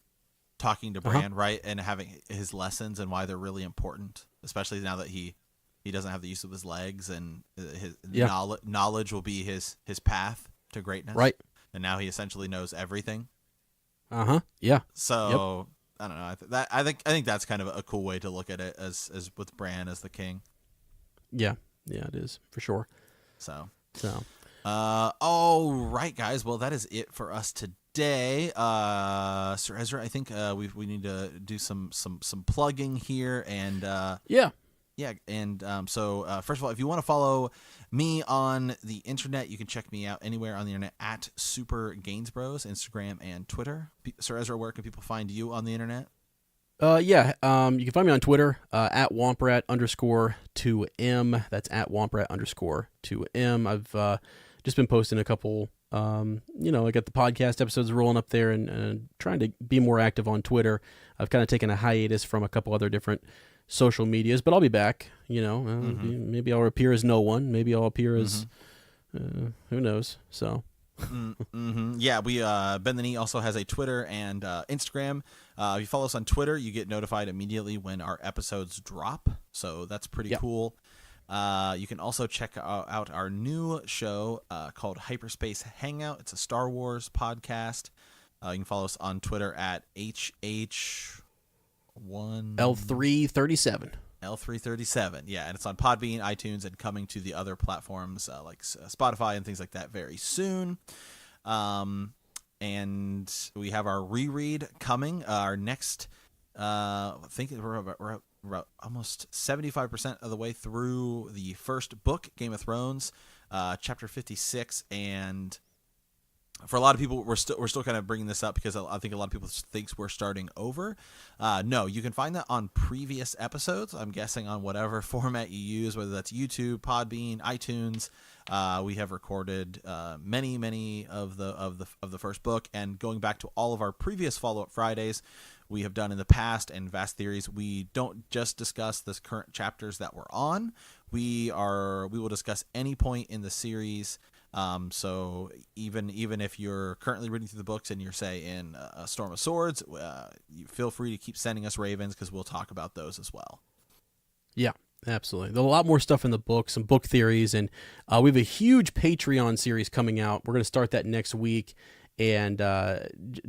talking to Bran, right, and having his lessons and why they're really important, especially now that he he doesn't have the use of his legs, and his Yeah. knowledge will be his path to greatness. Right. And now he essentially knows everything. Yeah. So I don't know. I think that's kind of a cool way to look at it, as with Bran as the king. Yeah. Yeah, it is for sure. So. All right, guys. Well, that is it for us today. Sir Ezra, I think we need to do some plugging here, and yeah. So first of all, if you want to follow me on the internet, you can check me out anywhere on the internet at Super Gainsbros, Instagram and Twitter. Sir Ezra, where can people find you on the internet? You can find me on Twitter at Womprat_2M. That's at Womprat_2M. I've just been posting a couple. I got the podcast episodes rolling up there, and trying to be more active on Twitter. I've kind of taken a hiatus from a couple other different social medias, but I'll be back. Maybe I'll appear as no one. Maybe I'll appear as who knows. So. Yeah, we Ben the Knee also has a Twitter and Instagram. If you follow us on Twitter, you get notified immediately when our episodes drop, so that's pretty cool. You can also check out our new show called Hyperspace Hangout. It's a Star Wars podcast. You can follow us on Twitter at HH1L337. L337, yeah, and it's on Podbean, iTunes, and coming to the other platforms like Spotify and things like that very soon. And we have our reread coming. Our next, I think we're about almost 75% of the way through the first book, Game of Thrones, chapter 56, and for a lot of people, we're still kind of bringing this up because I think a lot of people think we're starting over. No, you can find that on previous episodes. I'm guessing on whatever format you use, whether that's YouTube, Podbean, iTunes. We have recorded many of the first book, and going back to all of our previous follow-up Fridays we have done in the past and Vast Theories, we don't just discuss the current chapters that we're on. We will discuss any point in the series. So even if you're currently reading through the books and you're, say, in a Storm of Swords, you feel free to keep sending us Ravens, because we'll talk about those as well. Yeah, absolutely. There's a lot more stuff in the book, some book theories, and we have a huge Patreon series coming out. We're going to start that next week, and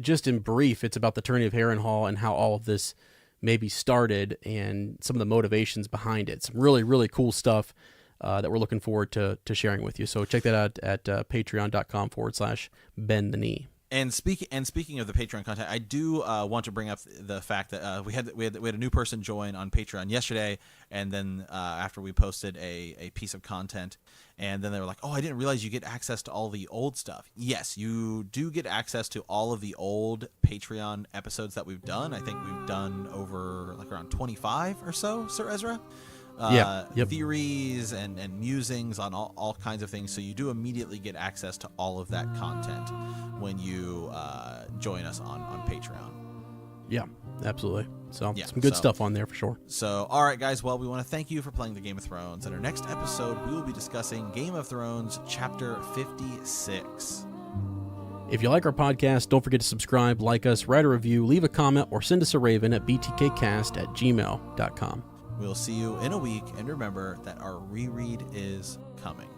just in brief, it's about the Tourney of Harrenhal and how all of this maybe started and some of the motivations behind it. Some really, really cool stuff that we're looking forward to sharing with you. So check that out at patreon.com/bend the knee. And speaking of the Patreon content, I do want to bring up the fact that we had a new person join on Patreon yesterday, and then after we posted a piece of content, and then they were like, "Oh, I didn't realize you get access to all the old stuff." Yes, you do get access to all of the old Patreon episodes that we've done. I think we've done over around 25 or so, Sir Ezra. Theories and musings on all kinds of things. So you do immediately get access to all of that content when you join us on Patreon. Yeah, absolutely. So some good stuff on there for sure. So, all right, guys. Well, we want to thank you for playing the Game of Thrones. In our next episode, we will be discussing Game of Thrones Chapter 56. If you like our podcast, don't forget to subscribe, like us, write a review, leave a comment, or send us a raven at btkcast@gmail.com. We'll see you in a week, and remember that our reread is coming.